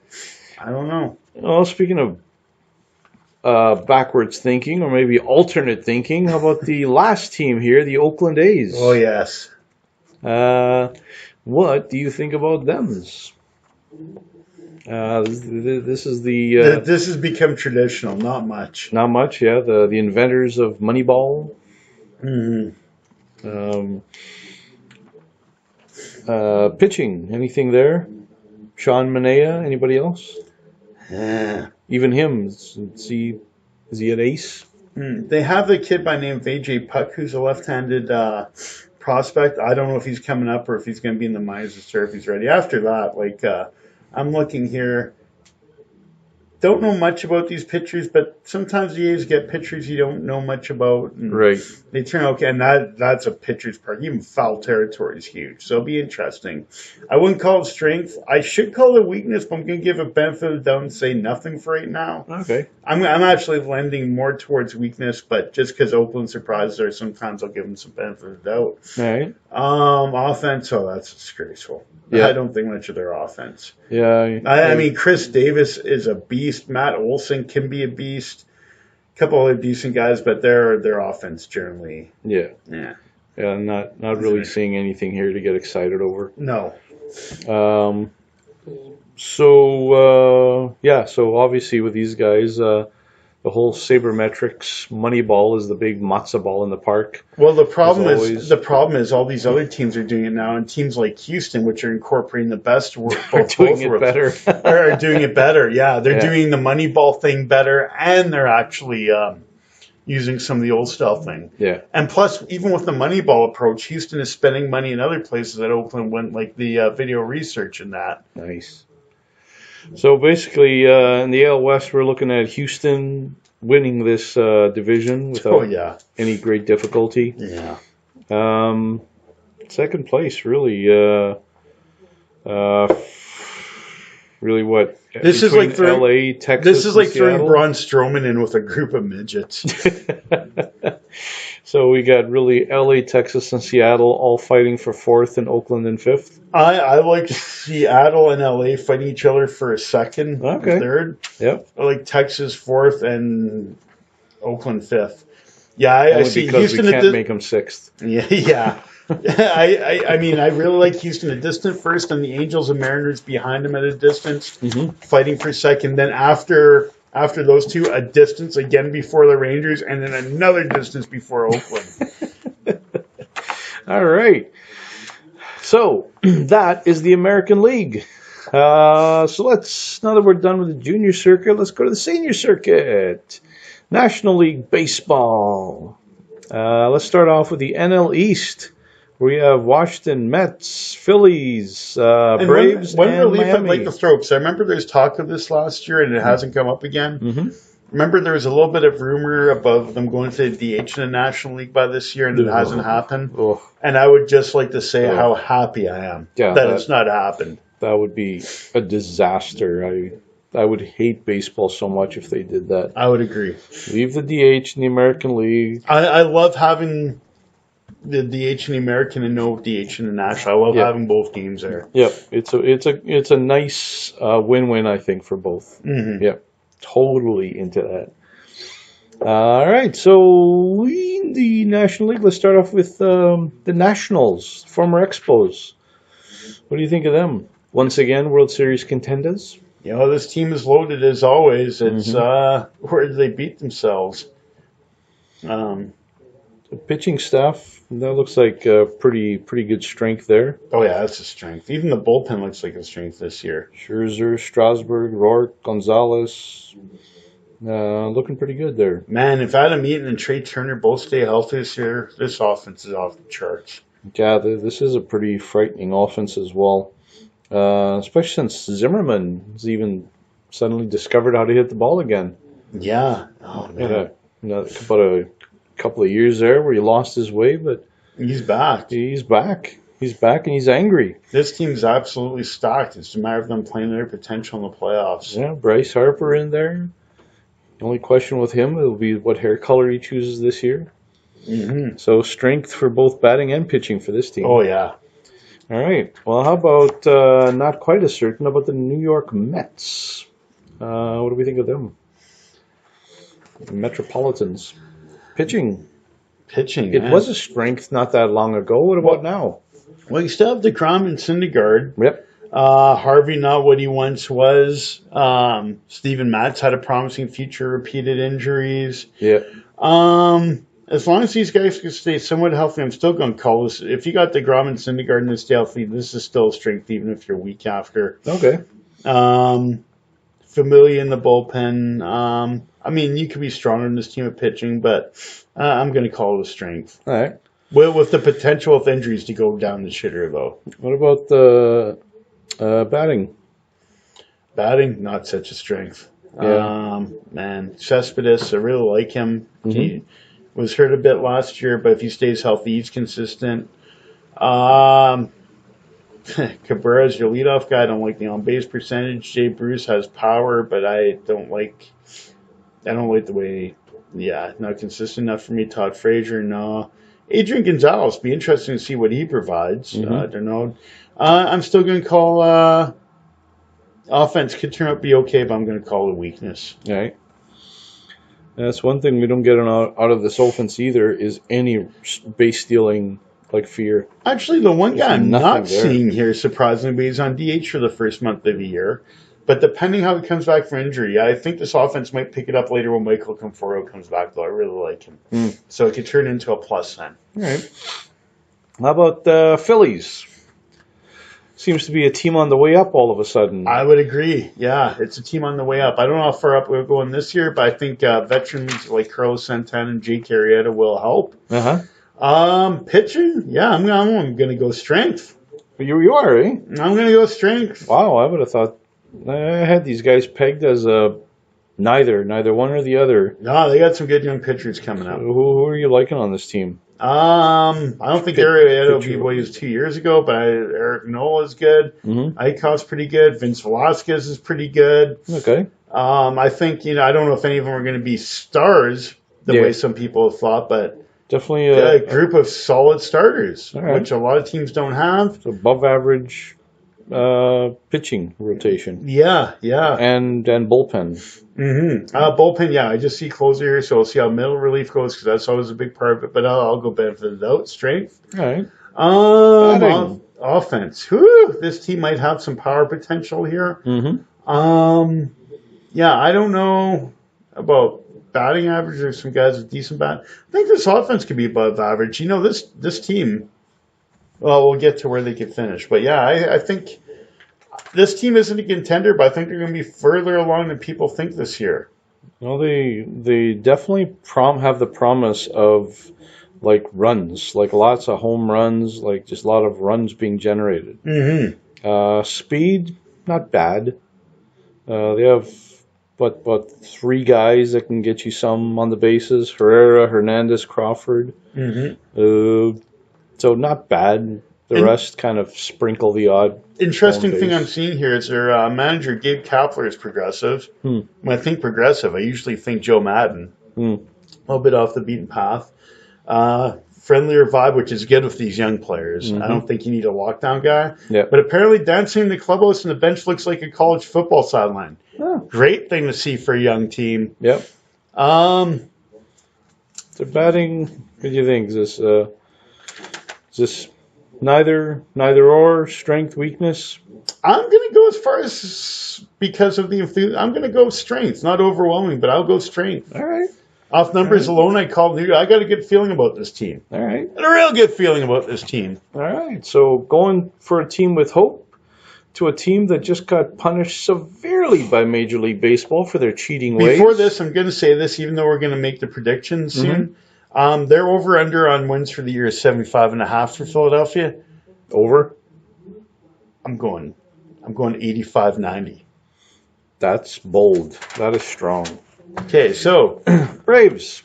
I don't know. Well, speaking of backwards thinking or maybe alternate thinking, how about the last team here, the Oakland A's? Oh yes. What do you think about them? This is the... this has become traditional, not much. Not much, yeah. The inventors of Moneyball. Mm-hmm. Pitching, anything there? Sean Manaea, anybody else? Yeah. Even him, is he an ace? They have a kid by name Vijay Puck who's a left-handed... prospect. I don't know if he's coming up or if he's going to be in the minors or if he's ready. After that, I'm looking here. don't know much about these pitchers, but sometimes you just get pitchers you don't know much about. And Right. they turn out okay, and that's a pitcher's part. Even foul territory is huge. So it'll be interesting. I wouldn't call it strength. I should call it weakness, but I'm going to give a benefit of the doubt and say nothing for right now. Okay. I'm actually lending more towards weakness, but just because Oakland surprises are, sometimes I'll give them some benefit of the doubt. All right. Offense, that's disgraceful. Yeah. I don't think much of their offense. Yeah. I mean, Chris Davis is a beast. Matt Olson can be a beast. A couple other decent guys, but their offense generally. Yeah. Yeah. Yeah. Not really seeing anything here to get excited over. No. So obviously with these guys, the whole sabermetrics money ball is the big matzo ball in the park. Well, the problem is all these other teams are doing it now, and teams like Houston, which are incorporating the best work, are doing it better. are doing it better. Yeah, they're doing the money ball thing better, and they're actually using some of the old style thing. Yeah. And plus, even with the money ball approach, Houston is spending money in other places that Oakland went, like the video research and that. Nice. So basically, in the AL West, we're looking at Houston winning this division without any great difficulty. Yeah. Second place, really. Really, what? This is like throwing LA, Texas. This is like Seattle? throwing Braun Strowman in with a group of midgets. So we got really LA, Texas, and Seattle all fighting for fourth, and Oakland in fifth. I like Seattle and LA fighting each other for a second, third. Yep. I like Texas fourth and Oakland fifth. Yeah, I see because Houston we can't make them sixth. Yeah. I mean, I really like Houston a distant first, and the Angels and Mariners behind them at a distance, fighting for second. Then after those two, a distance again before the Rangers, and then another distance before Oakland. All right. So that is the American League. So now that we're done with the junior circuit, let's go to the senior circuit. National League Baseball. Let's start off with the NL East. We have Washington, Mets, Phillies, Braves, one and relief Miami. I'd like to throw, because I remember there's talk of this last year and it hasn't come up again. Mm-hmm. Remember there was a little bit of rumor about them going to the DH in the National League by this year, and it hasn't happened. And I would just like to say how happy I am that it's not happened. That would be a disaster. I would hate baseball so much if they did that. I would agree. Leave the DH in the American League. I love having the DH in the American and no DH in the National. I love having both games there. Yep, it's a nice win-win, I think, for both. Mm-hmm. Yep, totally into that. All right, so in the National League, let's start off with the Nationals, former Expos. What do you think of them? Once again, World Series contenders. You know, this team is loaded as always. It's where did they beat themselves? The pitching staff, that looks like pretty good strength there. Oh yeah, that's a strength. Even the bullpen looks like a strength this year. Scherzer, Strasburg, Rourke, Gonzalez, looking pretty good there. Man, if Adam Eaton and Trey Turner both stay healthy this year, this offense is off the charts. Yeah, this is a pretty frightening offense as well. Especially since Zimmerman has even suddenly discovered how to hit the ball again. Yeah. Oh man. About a couple of years there where he lost his way, but he's back. He's back. He's back, and he's angry. This team's absolutely stocked. It's a matter of them playing their potential in the playoffs. Yeah, Bryce Harper in there. The only question with him will be what hair color he chooses this year. Mm-hmm. So strength for both batting and pitching for this team. Oh yeah. All right. Well, how about not quite as certain about the New York Mets? What do we think of them? Metropolitans. Pitching. It was a strength not that long ago. What about now? Well, you still have DeGrom and Syndergaard. Yep. Harvey, not what he once was. Steven Matz had a promising future, repeated injuries. Yeah. As long as these guys can stay somewhat healthy, I'm still going to call this. If you got DeGrom and Syndergaard and this healthy, this is still a strength, even if you're weak after. Okay. Familia in the bullpen. I mean, you could be stronger in this team of pitching, but I'm going to call it a strength. All right. With the potential of injuries to go down the shitter, though. What about the batting? Batting, not such a strength. Yeah. Man, Cespedes, I really like him. He Mm-hmm. was hurt a bit last year, but if he stays healthy, he's consistent. Um, Cabrera's your leadoff guy. I don't like the on base percentage. Jay Bruce has power, but I don't like the way. Yeah, not consistent enough for me. Todd Frazier, no. Adrian Gonzalez, be interesting to see what he provides. Mm-hmm. I don't know. I'm still going to call offense could turn out to be okay, but I'm going to call it a weakness. All right. That's one thing we don't get out of this offense either is any base stealing like fear. Actually, the one guy I'm nothing not there. seeing here, surprisingly, he's on DH for the first month of the year. But depending how he comes back from injury, I think this offense might pick it up later when Michael Conforto comes back, though. I really like him. So it could turn into a plus then. All right. How about the Phillies? Seems to be a team on the way up all of a sudden. I would agree. Yeah, it's a team on the way up. I don't know how far up we're going this year, but I think veterans like Carlos Santana and Jake Arrieta will help. Pitching, yeah, I'm going to go strength. You are, eh? I'm going to go strength. Wow, I would have thought I had these guys pegged as neither one or the other. No, they got some good young pitchers coming up. Who are you liking on this team? I don't think Arrieta will be what he was 2 years ago, but Eric Nola is good. Mm-hmm. Eichhoff's pretty good. Vince Velasquez is pretty good. Okay. I think, I don't know if any of them are going to be stars the way some people have thought, but definitely a group of solid starters, right. which a lot of teams don't have. So above average pitching rotation. Yeah. And bullpen. Mm-hmm. Bullpen, yeah. I just see closer here, so we'll see how middle relief goes because that's always a big part of it. But I'll go benefit of the doubt. Strength. All right. Offense. Whew, this team might have some power potential here. Mm-hmm. Yeah, I don't know about batting average. There's some guys with decent bat. I think this offense could be above average. This team. Well, we'll get to where they can finish, but yeah, I think this team isn't a contender, but I think they're going to be further along than people think this year. Well, they definitely have the promise of like runs, like lots of home runs, like just a lot of runs being generated. Mm-hmm. Speed, not bad. They have but three guys that can get you some on the bases: Herrera, Hernandez, Crawford. Mm-hmm. So not bad. The rest kind of sprinkle the odd. Interesting thing I'm seeing here is their manager, Gabe Kapler, is progressive. When I think progressive, I usually think Joe Madden. A little bit off the beaten path. Friendlier vibe, which is good with these young players. I don't think you need a lockdown guy. Yep. But apparently dancing in the clubhouse and the bench looks like a college football sideline. Oh. Great thing to see for a young team. Yep. The batting, what do you think? Is this neither or, strength, weakness? I'm going to go as far as, because of the enthusiasm, I'm going to go strength. Not overwhelming, but I'll go strength. All right. Off numbers alone, I got a good feeling about this team. All right. And a real good feeling about this team. All right. So going for a team with hope to a team that just got punished severely by Major League Baseball for their cheating ways. Before this, I'm going to say this, even though we're going to make the predictions soon. Their over-under on wins for the year is 75.5 for Philadelphia. Over? I'm going 85-90. That's bold. That is strong. Okay, so Braves.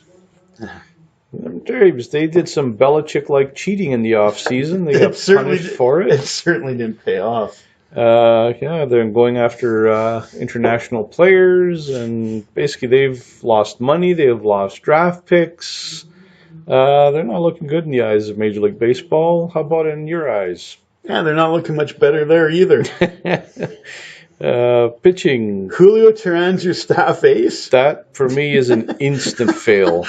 Braves, they did some Belichick-like cheating in the offseason. They got punished for it. It certainly didn't pay off. Yeah, they're going after international players, and basically they've lost money. They've lost draft picks. They're not looking good in the eyes of Major League Baseball. How about in your eyes? Yeah, they're not looking much better there either. Pitching. Julio Teheran's your staff ace? That, for me, is an instant fail.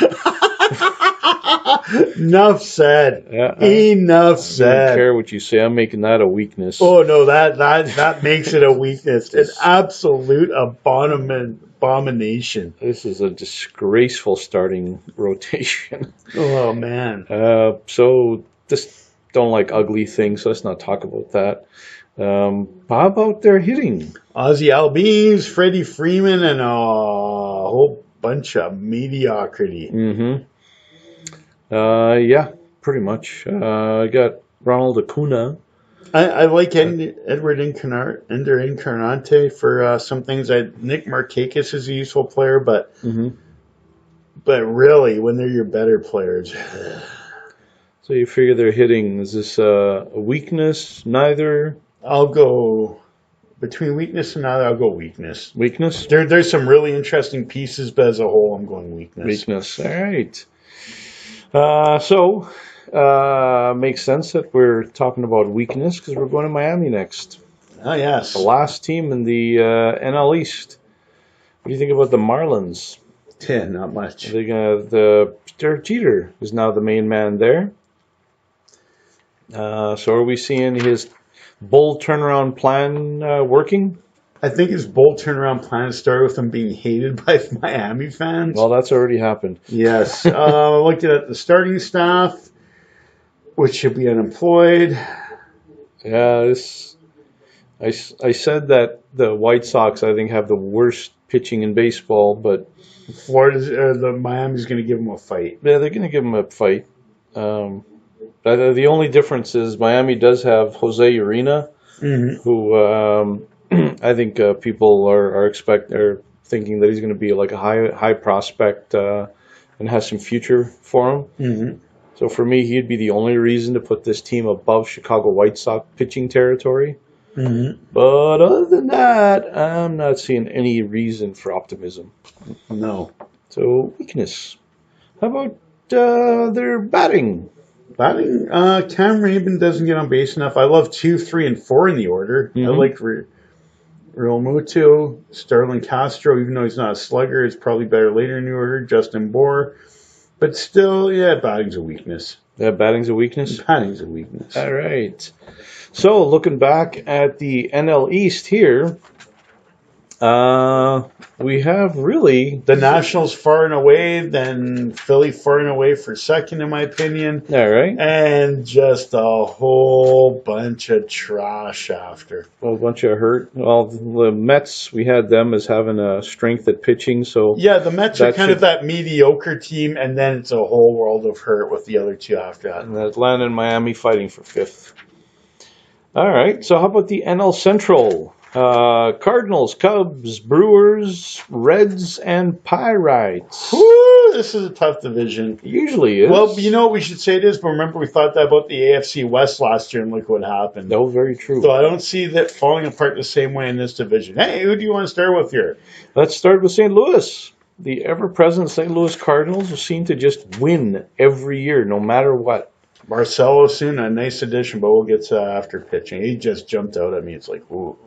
Enough said. Enough said. I don't care what you say. I'm making that a weakness. Oh, no, that makes it a weakness. An absolute abomination. This is a disgraceful starting rotation. Oh, man. So, just don't like ugly things. Let's not talk about that. How about their hitting? Ozzie Albies, Freddie Freeman, and a whole bunch of mediocrity. Yeah, pretty much. I got Ronald Acuna. I like Edward Incarnate for some things. Nick Markakis is a useful player, but Mm-hmm. really, when they're your better players, So you figure they're hitting. Is this a weakness? Neither. I'll go between weakness and neither. I'll go weakness. Weakness? There's some really interesting pieces, but as a whole, I'm going weakness. Weakness. All right. Makes sense that we're talking about weakness because we're going to Miami next. Oh yes, The last team in the NL East. What do you think about the Marlins? yeah, not much. They're gonna Derek Jeter is now the main man there. So are we seeing his bold turnaround plan working? I think his bold turnaround plan started with him being hated by Miami fans. Well, that's already happened. Yes. Looked at the starting staff, which should be unemployed. Yeah, I said that the White Sox, I think, have the worst pitching in baseball, but The Miami's going to give him a fight. yeah, they're going to give him a fight. The only difference is Miami does have Jose Urena, who I think people are thinking that he's going to be like a high prospect and has some future for him. So for me, he'd be the only reason to put this team above Chicago White Sox pitching territory. But other than that, I'm not seeing any reason for optimism. No. So weakness. How about their batting? Batting, Cam Rabin doesn't get on base enough. I love 2, 3, and 4 in the order. I like Real Muto, Starlin Castro, even though he's not a slugger, is probably better later in the order. Justin Bohr. But still, yeah, batting's a weakness. Yeah, batting's a weakness? Batting's a weakness. All right. So looking back at the NL East here, we have really the Nationals far and away, then Philly far and away for second, in my opinion. All right. And just a whole bunch of trash after. A whole bunch of hurt. Well, the Mets, we had them as having a strength at pitching. So yeah, the Mets are kind of that mediocre team, and then it's a whole world of hurt with the other two after that. And Atlanta and Miami fighting for fifth. All right. So how about the NL Central? Cardinals, Cubs, Brewers, Reds, and Pirates. Woo, this is a tough division. It usually is. Well, you know what we should say it is, but remember we thought that about the AFC West last year, and look what happened. No, very true. So I don't see that falling apart the same way in this division. Hey, who do you want to start with here? Let's start with St. Louis. The ever-present St. Louis Cardinals seem to just win every year, no matter what. Marcelo soon, a nice addition, but we'll get to after pitching. He just jumped out at me. It's like, ooh.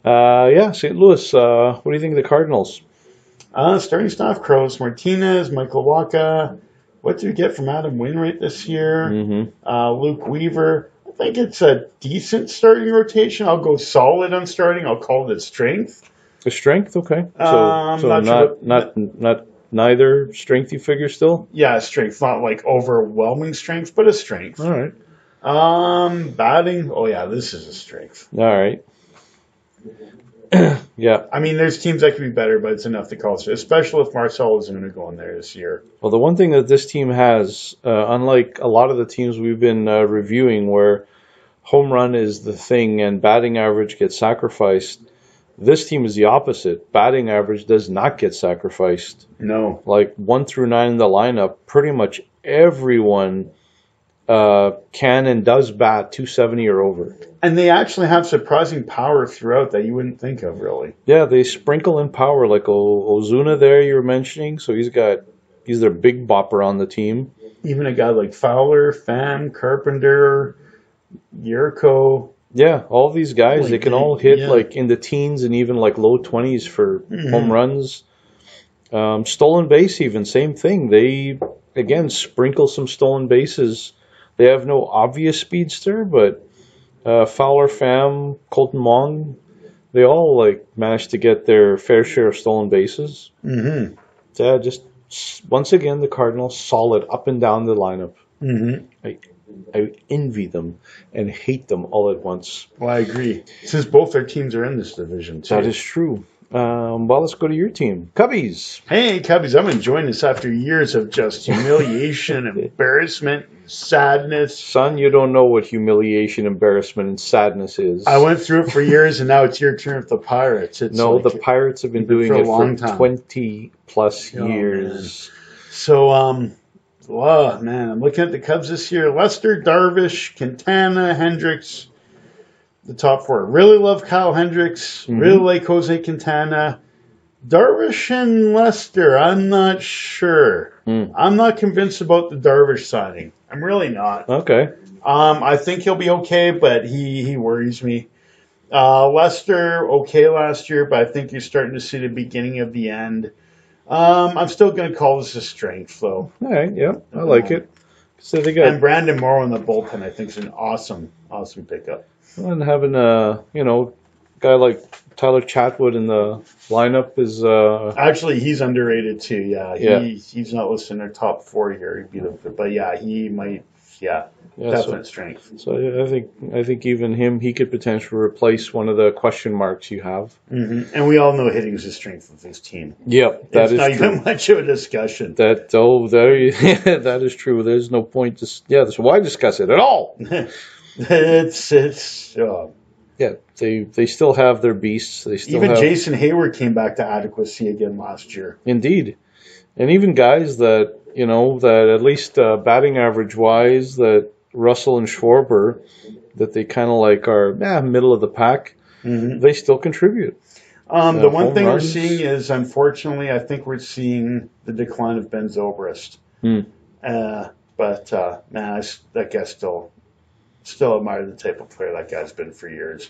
Yeah, St. Louis. What do you think of the Cardinals? Starting staff, Carlos Martinez, Michael Wacha. What did we get from Adam Wainwright this year? Luke Weaver. I think it's a decent starting rotation. I'll go solid on starting. I'll call it strength. The strength, okay. So not neither strength you figure still? Yeah, strength. Not like overwhelming strength, but a strength. All right. Batting. Oh, yeah, this is a strength. All right. Yeah. I mean, there's teams that could be better, but it's enough to call it, especially if Marcelo is going to go in there this year. Well, the one thing that this team has, unlike a lot of the teams we've been reviewing where home run is the thing and batting average gets sacrificed, this team is the opposite. Batting average does not get sacrificed. No. Like 1 through 9 in the lineup, pretty much everyone can and does bat 270 or over. And they actually have surprising power throughout that you wouldn't think of, really. Yeah, they sprinkle in power, like Ozuna there you were mentioning. So he's their big bopper on the team. Even a guy like Fowler, Pham, Carpenter, Yurko. Yeah, all these guys, they can all hit like in the teens and even like low 20s for home runs. Stolen base even, same thing. They, again, sprinkle some stolen bases. They have no obvious speedster, but Fowler, Pham, Colton Wong, they all like managed to get their fair share of stolen bases. Yeah, just once again, the Cardinals solid up and down the lineup. I envy them and hate them all at once. Well, I agree. Since both their teams are in this division, too. That is true. Well, let's go to your team. Cubbies. Hey, Cubbies, I'm enjoying this after years of just humiliation, embarrassment, sadness. Son, you don't know what humiliation, embarrassment, and sadness is. I went through it for years, and now it's your turn with the Pirates. No, the Pirates have been doing it for 20 plus years. Man. So, oh, man, I'm looking at the Cubs this year. Lester, Darvish, Quintana, Hendricks, the top four. Really love Kyle Hendricks. Really like Jose Quintana. Darvish and Lester, I'm not sure. I'm not convinced about the Darvish signing. I'm really not. Okay. I think he'll be okay, but he worries me. Lester, okay last year, but I think you're starting to see the beginning of the end. I'm still going to call this a strength, though. All right, yeah, I like it. So they got And Brandon Morrow in the bullpen, I think, is an awesome pickup. And having a guy like Tyler Chatwood in the lineup is Actually, he's underrated too. Yeah. He's not listed in their top 4 here. But yeah, he might. Yeah, definite strength. So I think even him, he could potentially replace one of the question marks you have. And we all know hitting is a strength of this team. Yep, It's not even much of a discussion. That that is true. There's no point so why discuss it at all? It's Yeah, they still have their beasts. They still even have, Jason Hayward came back to adequacy again last year. Indeed, and even guys that that at least batting average wise, that Russell and Schwarber, that they kind of like are middle of the pack. They still contribute. The one thing we're seeing is, unfortunately, I think we're seeing the decline of Ben Zobrist. But man, that guy's still admire the type of player that guy's been for years.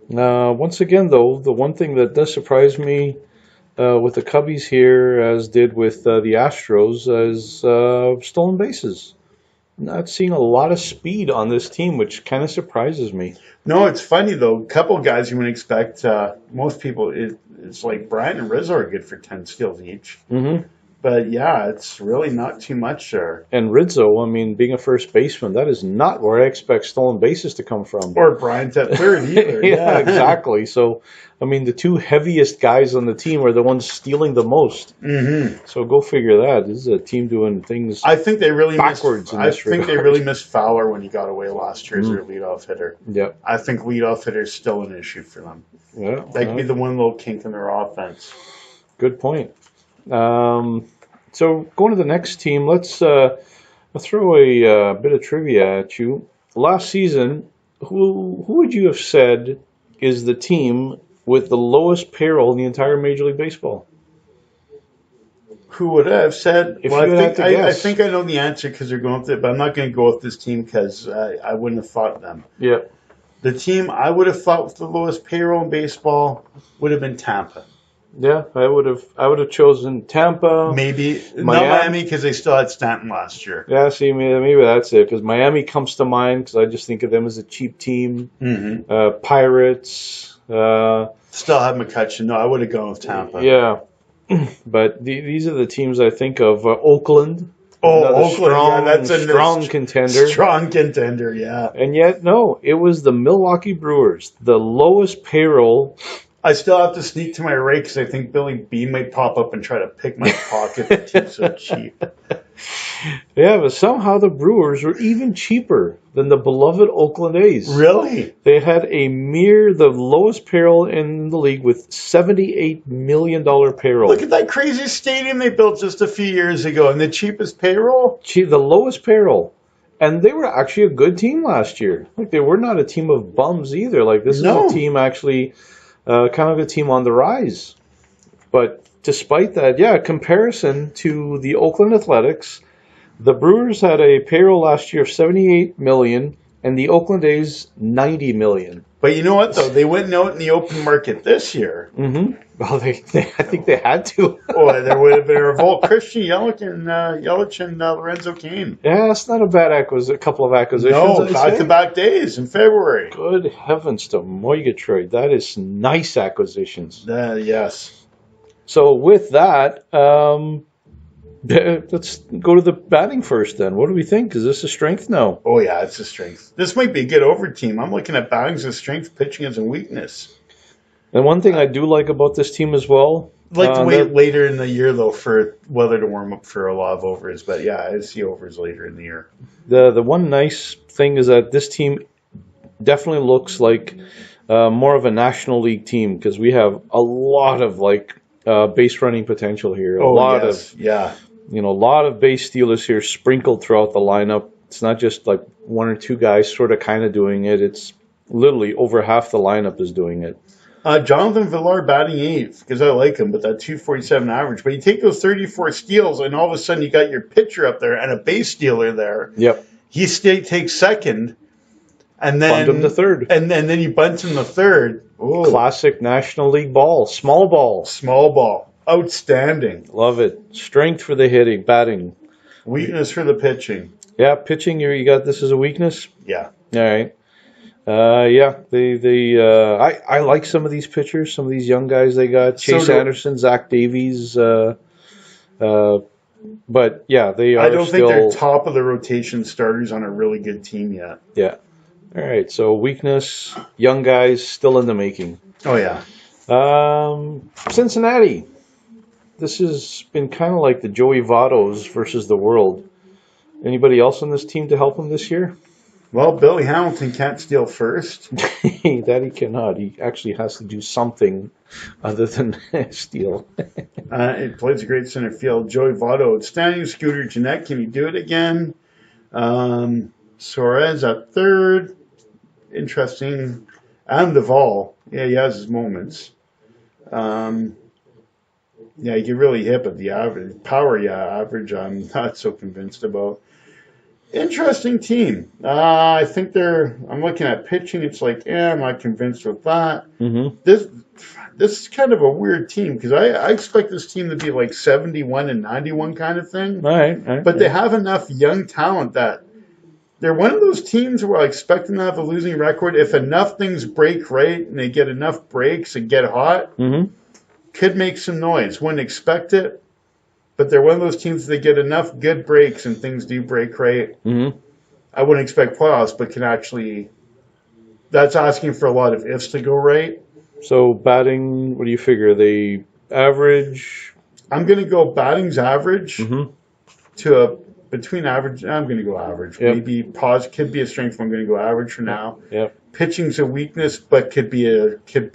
Once again, though, the one thing that does surprise me with the Cubbies here, as did with the Astros, is stolen bases. Not seeing a lot of speed on this team, which kind of surprises me. No, it's funny, though. A couple guys you wouldn't expect. Most people, it's like Bryant and Rizzo are good for 10 steals each. But yeah, it's really not too much there. And Rizzo, I mean, being a first baseman, that is not where I expect stolen bases to come from. Or Bryant at third either. Yeah, exactly. So, I mean, the two heaviest guys on the team are the ones stealing the most. So go figure that. This is a team doing things I think they really backwards. I think they really missed Fowler when he got away last year as their leadoff hitter. Yep. I think leadoff hitter is still an issue for them. Yeah, That could be the one little kink in their offense. Good point. So going to the next team, let's throw a bit of trivia at you. Last season, who would you have said is the team with the lowest payroll in the entire Major League Baseball? Who would I have said? If Well, you had to I guess. think I know the answer because they're going with it, but I'm not going to go with this team because I wouldn't have fought them. Yeah. The team I would have fought with the lowest payroll in baseball would have been Tampa. Yeah, I would have chosen Tampa. Maybe not Miami. Miami because they still had Stanton last year. Yeah, see, maybe that's it, because Miami comes to mind because I just think of them as a cheap team. Pirates. Still have McCutcheon. No, I would have gone with Tampa. Yeah, but these are the teams I think of. Oakland. Oakland, strong, that's a strong contender. Strong contender, yeah. And yet, no, it was the Milwaukee Brewers, the lowest payroll. I still have to sneak to my right because I think Billy B might pop up and try to pick my pocket. The team's so cheap. Yeah, but somehow the Brewers were even cheaper than the beloved Oakland A's. Really? They had the lowest payroll in the league with $78 million payroll. Look at that crazy stadium they built just a few years ago and the cheapest payroll. The lowest payroll. And they were actually a good team last year. Like, they were not a team of bums either. Like, this is a team actually... kind of a team on the rise. But despite that, comparison to the Oakland Athletics, the Brewers had a payroll last year of $78 million, and the Oakland A's $90 million. But you know what, though? They went out in the open market this year. Well, I think they had to. There would have been a revolt. Christian Yelich and Lorenzo Cain. Yeah, it's not a bad couple of acquisitions. No, back-to-back days in February. Good heavens to Moigatrade. That is nice acquisitions. Yes. So with that, let's go to the batting first then. What do we think? Is this a strength now? Oh, yeah, it's a strength. This might be a get over team. I'm looking at batting as a strength, pitching as a weakness. And one thing I do like about this team as well, Like to wait later in the year though for weather to warm up for a lot of overs, but yeah, I see overs later in the year. the one nice thing is that this team definitely looks like more of a National League team because we have a lot of base running potential here. A lot of a lot of base stealers here sprinkled throughout the lineup. It's not just like one or two guys sort of kind of doing it. It's literally over half the lineup is doing it. Jonathan Villar batting eighth because I like him, but that 247 average. But you take those 34 steals, and all of a sudden you got your pitcher up there and a base stealer there. Yep. He takes second, and then bunt him to third, and then you bunt him to third. Ooh. Classic National League ball, small ball, outstanding. Love it. Strength for the batting, weakness for the pitching. Yeah, pitching. You got this as a weakness. Yeah. All right. I like some of these pitchers, some of these young guys they got. Chase Anderson, Zach Davies, but yeah, they are. I don't think they're top of the rotation starters on a really good team yet. Yeah. All right. So weakness, young guys still in the making. Oh yeah. Cincinnati. This has been kind of like the Joey Vottos versus the world. Anybody else on this team to help him this year? Well, Billy Hamilton can't steal first. That he cannot. He actually has to do something other than steal. He plays a great center field. Joey Votto, outstanding. Scooter Gennett, can he do it again? Suarez at third. Interesting. Adam Duvall, yeah, he has his moments. Yeah, he can really hit, but the average power, average, I'm not so convinced about. Interesting team. I think I'm looking at pitching. It's like, I'm not convinced with that. Mm-hmm. This is kind of a weird team because I expect this team to be like 71 and 91 kind of thing. All right. But they have enough young talent that they're one of those teams where I expect them to have a losing record. If enough things break right and they get enough breaks and get hot, could make some noise. Wouldn't expect it. But they're one of those teams that get enough good breaks and things do break right. Mm-hmm. I wouldn't expect playoffs, but can actually. That's asking for a lot of ifs to go right. So batting, what do you figure? They average? I'm going to go batting's average Mm-hmm. between average. I'm going to go average. Yep. Maybe pause could be a strength. But I'm going to go average for now. Yep. Pitching's a weakness, but could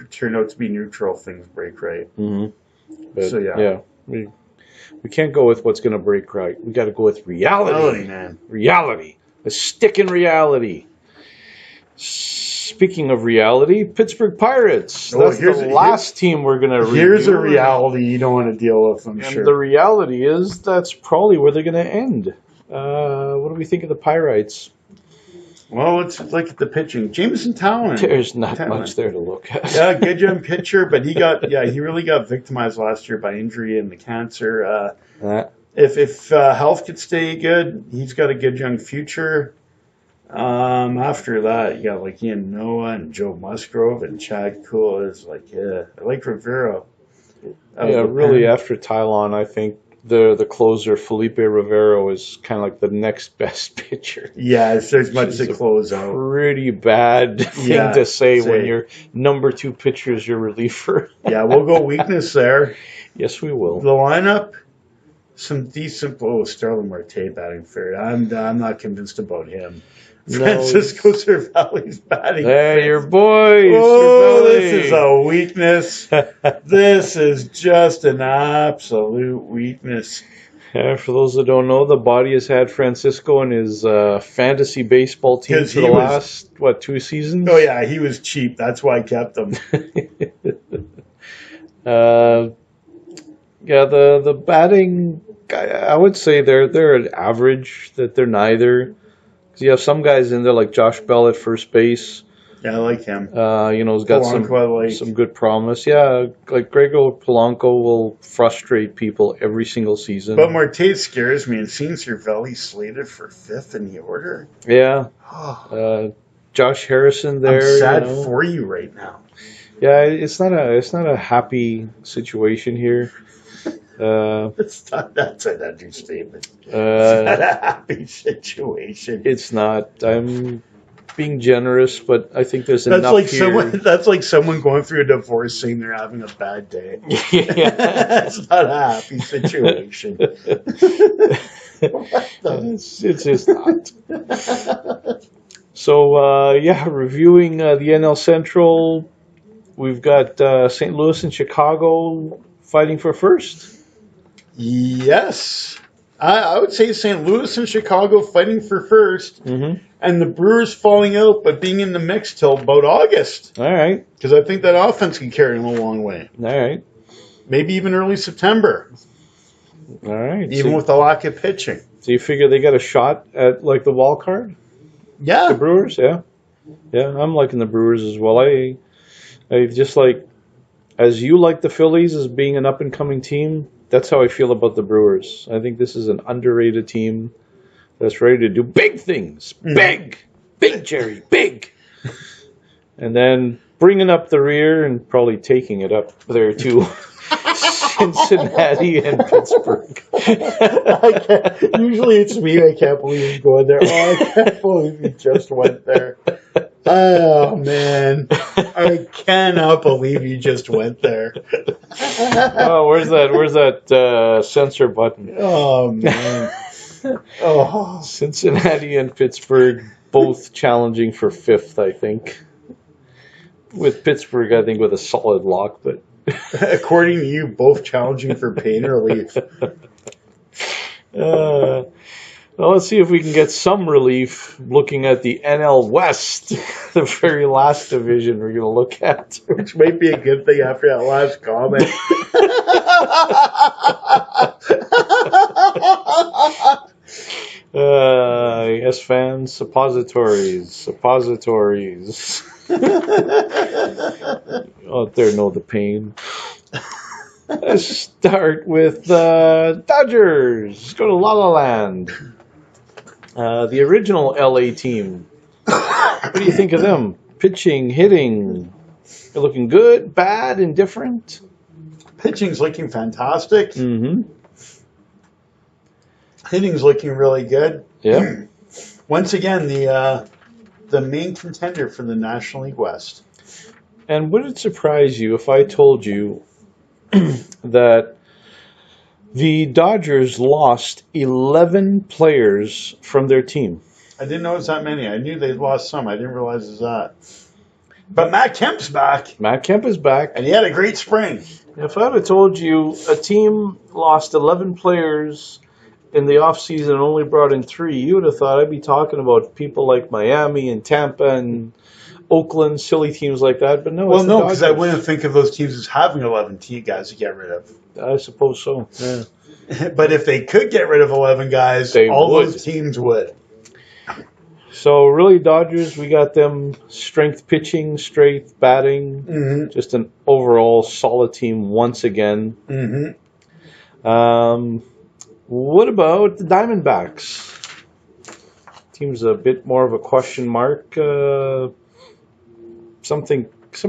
turn out to be neutral. If things break right. Mm-hmm. But, so yeah. We can't go with what's going to break right. We got to go with reality. Man. Reality. A stick in reality. Speaking of reality, Pittsburgh Pirates. That's the last team we're going to review. Here's a reality you don't want to deal with, I'm sure. The reality is that's probably where they're going to end. What do we think of the Pirates? Well, let's look at the pitching. Jameson Talon. There's not much there to look at. Yeah, good young pitcher, but he really got victimized last year by injury and the cancer. If health could stay good, he's got a good young future. After that, you got like Ian Noah and Joe Musgrove and Chad Kuhl. It's like, I like Rivera. Really, after Tylon, I think the closer Felipe Rivero is kind of like the next best pitcher. Yeah, there's much to close out. Pretty bad thing to say when your number two pitcher is your reliever. Yeah, we'll go weakness there. Yes, we will. The lineup, some decent. Sterling Marte batting third. I'm not convinced about him. Francisco Cervelli's batting. Hey, your boy. Oh, this is a weakness. This is just an absolute weakness. Yeah, for those that don't know, the body has had Francisco in his fantasy baseball team for the last, 2 seasons? Oh, yeah, he was cheap. That's why I kept him. The batting, I would say they're an average, that they're neither. You have some guys in there like Josh Bell at first base. Yeah, I like him. He's got some good promise. Yeah, like Gregor Polanco will frustrate people every single season. But Marte scares me, and seeing Cervelli slated for 5th in the order. Yeah. Josh Harrison there. I'm sad for you right now. Yeah, it's not a happy situation here. That's an understatement. It's not a happy situation. It's not. I'm being generous, but I think there's That's enough like here. That's like someone going through a divorce saying they're having a bad day. Yeah. That's not a happy situation. It's just not. So, reviewing the NL Central, we've got St. Louis and Chicago fighting for first. Yes. I would say St. Louis and Chicago fighting for first, and the Brewers falling out, but being in the mix till about August. All right. Because I think that offense can carry them a long way. All right. Maybe even early September. All right. Even with the lack of pitching. So you figure they got a shot at like the wild card? Yeah. The Brewers, yeah. Yeah, I'm liking the Brewers as well. I just like, as you like the Phillies as being an up-and-coming team, that's how I feel about the Brewers. I think this is an underrated team that's ready to do big things. Big, Jerry, big. And then bringing up the rear and probably taking it up there too. Cincinnati and Pittsburgh. Usually it's me. I can't believe he's going there. Oh, I can't believe he just went there. Oh, man. I cannot believe you just went there. Oh, where's that censor button? Oh, man. Oh. Cincinnati and Pittsburgh both challenging for fifth, I think. With Pittsburgh, I think, with a solid lock, but according to you, both challenging for pain relief. Well, let's see if we can get some relief looking at the NL West, the very last division we're going to look at. Which might be a good thing after that last comment. Yes, fans, suppositories. Out there know the pain. Let's start with Dodgers. Go to La La Land. The original LA team. What do you think of them? Pitching, hitting. They're looking good, bad, indifferent? Pitching's looking fantastic. Mm-hmm. Hitting's looking really good. Yeah. Once again, the main contender for the National League West. And would it surprise you if I told you that the Dodgers lost 11 players from their team? I didn't know it was that many. I knew they'd lost some. I didn't realize it was that. But Matt Kemp's back. Matt Kemp is back. And he had a great spring. If I had told you a team lost 11 players in the offseason and only brought in 3, you would have thought I'd be talking about people like Miami and Tampa and Oakland, silly teams like that. But no, well, no, because I wouldn't think of those teams as having 11 guys to get rid of. I suppose so, yeah. But if they could get rid of 11 guys, those teams would. So really, Dodgers, we got them strength pitching, strength batting, just an overall solid team once again. What about the Diamondbacks? Team's a bit more of a question mark. Some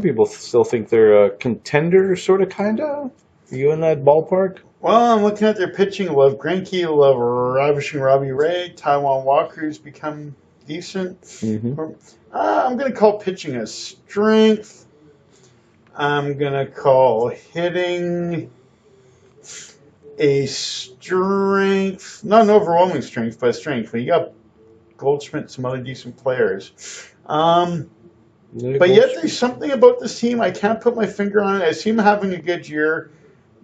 people still think they're a contender, sort of, kind of. Are you in that ballpark? Well, I'm looking at their pitching. I love Greinke, I love Ravishing Robbie Ray. Taijuan Walker's become decent. I'm going to call pitching a strength. I'm going to call hitting a strength. Not an overwhelming strength, but a strength. But you got Goldschmidt, some other decent players. But yet there's something about this team. I can't put my finger on it. I see them having a good year.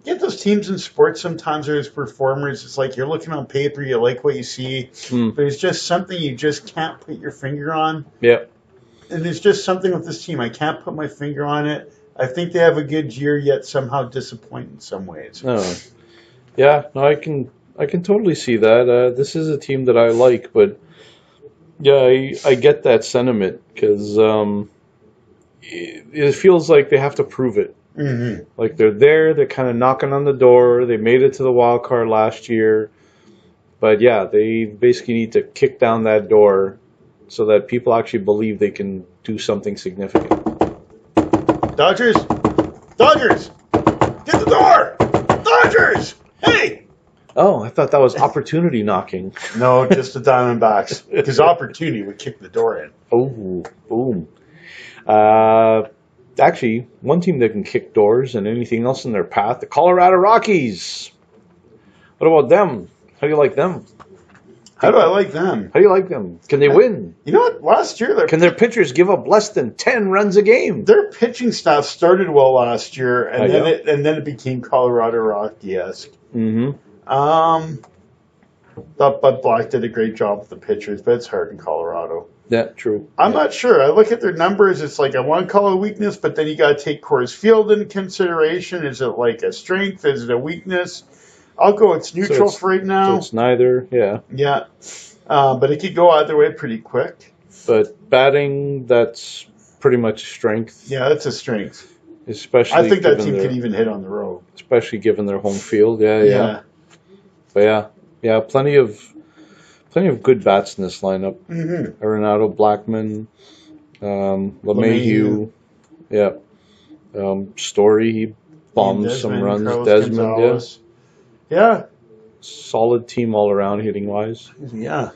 Get those teams in sports sometimes there's performers. It's like you're looking on paper, you like what you see. But there's just something you just can't put your finger on. Yeah. And there's just something with this team. I can't put my finger on it. I think they have a good year, yet somehow disappoint in some ways. Oh. Yeah, no, I can totally see that. This is a team that I like, but yeah, I get that sentiment because it feels like they have to prove it. Like they're there, they're kind of knocking on the door. They made it to the wild card last year, but yeah, they basically need to kick down that door so that people actually believe they can do something significant. Dodgers, get the door! Dodgers, hey! Oh, I thought that was opportunity knocking. No, just the Diamondbacks. Because opportunity would kick the door in. Oh, boom. Uh, Actually, one team that can kick doors and anything else in their path, the Colorado Rockies. What about them? How do you like them? How do I like them? How do you like them? Can they win? You know what? Last year, Can their pitchers give up less than 10 runs a game? their pitching staff started well last year, and Yeah. then it became Colorado Rocky-esque. Mm-hmm. Thought Bud Black did a great job with the pitchers, but it's hard in Colorado. Yeah, true. I'm not sure. I look at their numbers. It's like I want to call it a weakness, but then you got to take Coors Field into consideration. Is it like a strength? Is it a weakness? I'll go. It's neutral for right So now. it's neither, yeah. Yeah, but it could go either way pretty quick. But batting, that's pretty much strength. Yeah, that's a strength. Especially I think that given team their, could even hit on the road. especially given their home field. Yeah. But yeah, plenty of good bats in this lineup. Mm-hmm. Arenado, Blackman, LeMahieu, yeah, Story. He bombed some runs. Carlos Desmond, Gonzalez. Yeah. Solid team all around hitting wise. Yeah.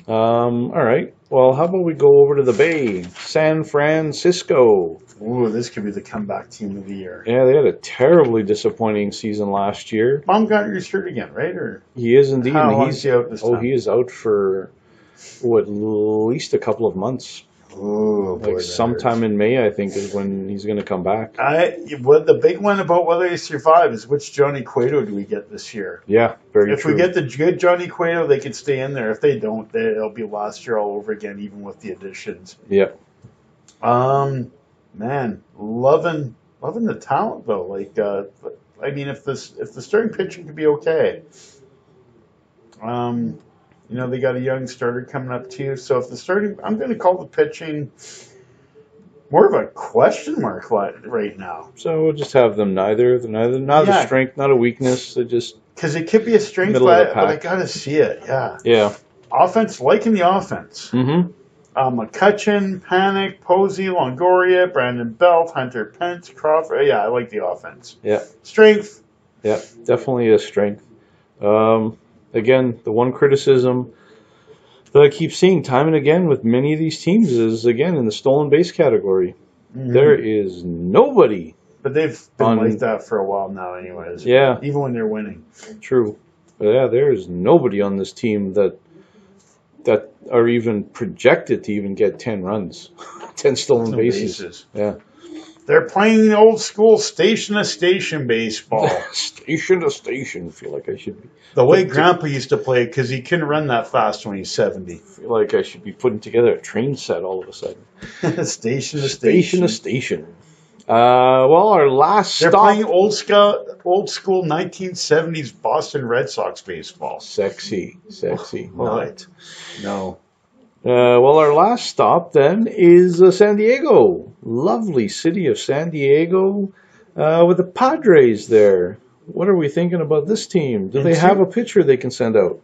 All right. Well, how about we go over to the Bay, San Francisco. Ooh, this could be the comeback team of the year. Yeah, they had a terribly disappointing season last year. Baumgartner's hurt again, right? Or He is indeed. how And long is he out this time? he is out for at least a couple of months. Ooh, boy, Like that sometime hurts. in May, I think, is when he's going to come back. What the big one about whether he survive is which Johnny Cueto do we get this year? Yeah, very If true. we get the good Johnny Cueto, they can stay in there. If they don't, it'll be last year all over again, even with the additions. Yeah, Man, loving the talent though. Like, I mean, if the starting pitching could be okay, they got a young starter coming up too. So if the starting, I'm going to call the pitching more of a question mark right now. so we'll just have them neither. They're not Yeah. a strength, not a weakness. They're just Because it could be a strength, Middle of the but I pack. got to see it. Yeah. yeah. Offense, liking the offense. Mm-hmm. McCutcheon, Panic, Posey, Longoria, Brandon Belt, Hunter Pence, Crawford. Yeah, I like the offense. Yeah, Strength. yeah, definitely a strength. Again, the one criticism that I keep seeing time and again with many of these teams is again in the stolen base category. Mhm. There is nobody. But they've been On- like that for a while now, anyways. Yeah, Even when they're winning. true. But yeah, there is nobody on this team that are even projected to even get 10 runs, 10 stolen No bases. Yeah. They're playing old school station to station baseball. Station to station. Feel like I should be. The way Grandpa used to play it, because he couldn't run that fast when he's 70. Feel like I should be putting together a train set all of a sudden. Station to Station to station. Well, our last They're stop. playing old school 1970s Boston Red Sox baseball. Sexy. What? No. Well, our last stop then is San Diego. Lovely city of San Diego with the Padres there. What are we thinking about this team? Do they have a pitcher they can send out?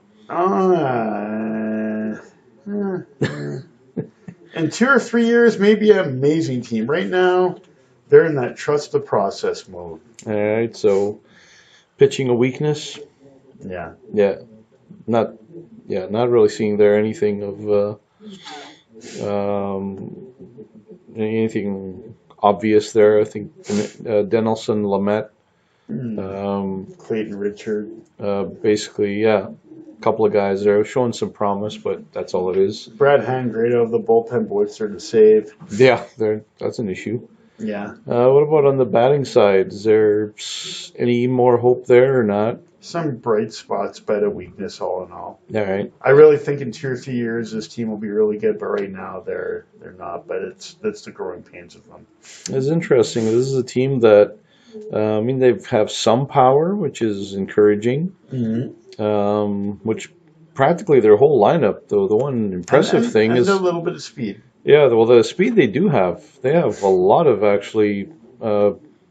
In 2 or 3 years, maybe an amazing team. Right now, they're in that trust the process mode. All right, so pitching a weakness. Yeah. Not really seeing there anything of anything obvious there. I think Denelson, Lamet, Clayton Richard. basically, yeah, a couple of guys there showing some promise, but that's all it is. Brad Hand, great out of the bullpen, Boyster to save. Yeah, that's an issue. Yeah. What about on the batting side? Is there any more hope there or not? Some bright spots, but a weakness all in all. All right. I really think in 2 or 3 years this team will be really good, but right now they're not. But that's the growing pains of them. It's interesting. This is a team that, they have some power, which is encouraging. Which practically their whole lineup, though, the one impressive thing and is a little bit of speed. Yeah, well, the speed they do have. They have a lot of actually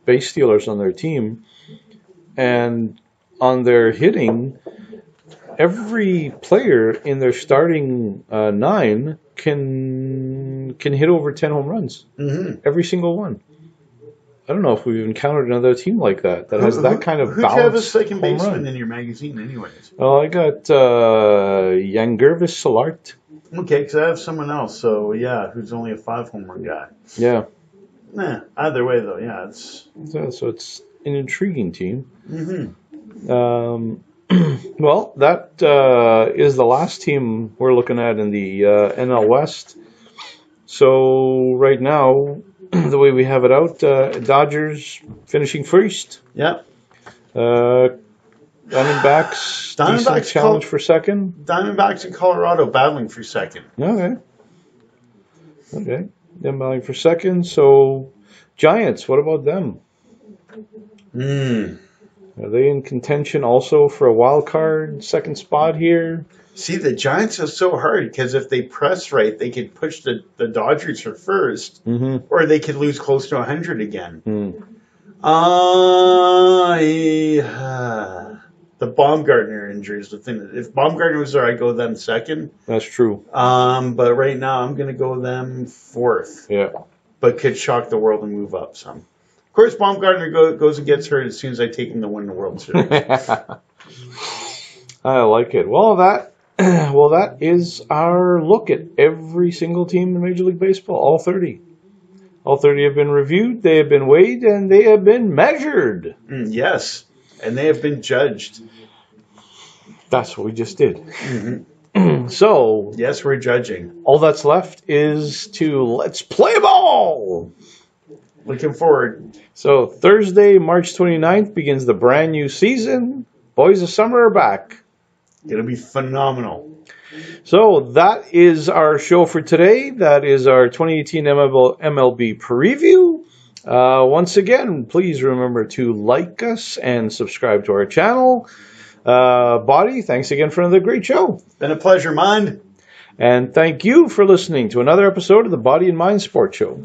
base stealers on their team, and on their hitting, every player in their starting 9 can hit over 10 home runs. Mm-hmm. Every single one. I don't know if we've encountered another team like that has that kind of Who'd you have as balanced second home baseman run. in your magazine, anyways? Well, I got Yangervis Solart. Okay, because I have someone else. So yeah, who's only a 5 home run guy. Yeah. Either way though, yeah, it's. So it's an intriguing team. Mm-hmm. Well, that is the last team we're looking at in the NL West. So right now, the way we have it out, Dodgers finishing first. Yeah. Diamondbacks, decent challenge for second. Diamondbacks in Colorado battling for second. Okay. Them battling for second. So Giants, what about them? Are they in contention also for a wild card second spot here? See, the Giants are so hard because if they press right, they could push the Dodgers for first, or they could lose close to 100 again. The Baumgartner injury is the thing. If Baumgartner was there, I'd go them second. That's true. But right now, I'm going to go them fourth. Yeah. But could shock the world and move up some. Of course, Baumgartner goes and gets hurt as soon as I take him to win the World Series. I like it. Well, that is our look at every single team in Major League Baseball, all 30. All 30 have been reviewed, they have been weighed, and they have been measured. Yes, and they have been judged. That's what we just did. So, yes, we're judging. All that's left is to let's play ball. Looking forward. So, Thursday, March 29th begins the brand new season. Boys of summer are back. It'll be phenomenal. So that is our show for today. That is our 2018 MLB preview. Once again, please remember to like us and subscribe to our channel. Body, thanks again for another great show. Been a pleasure, Mind. And thank you for listening to another episode of the Body and Mind Sports Show.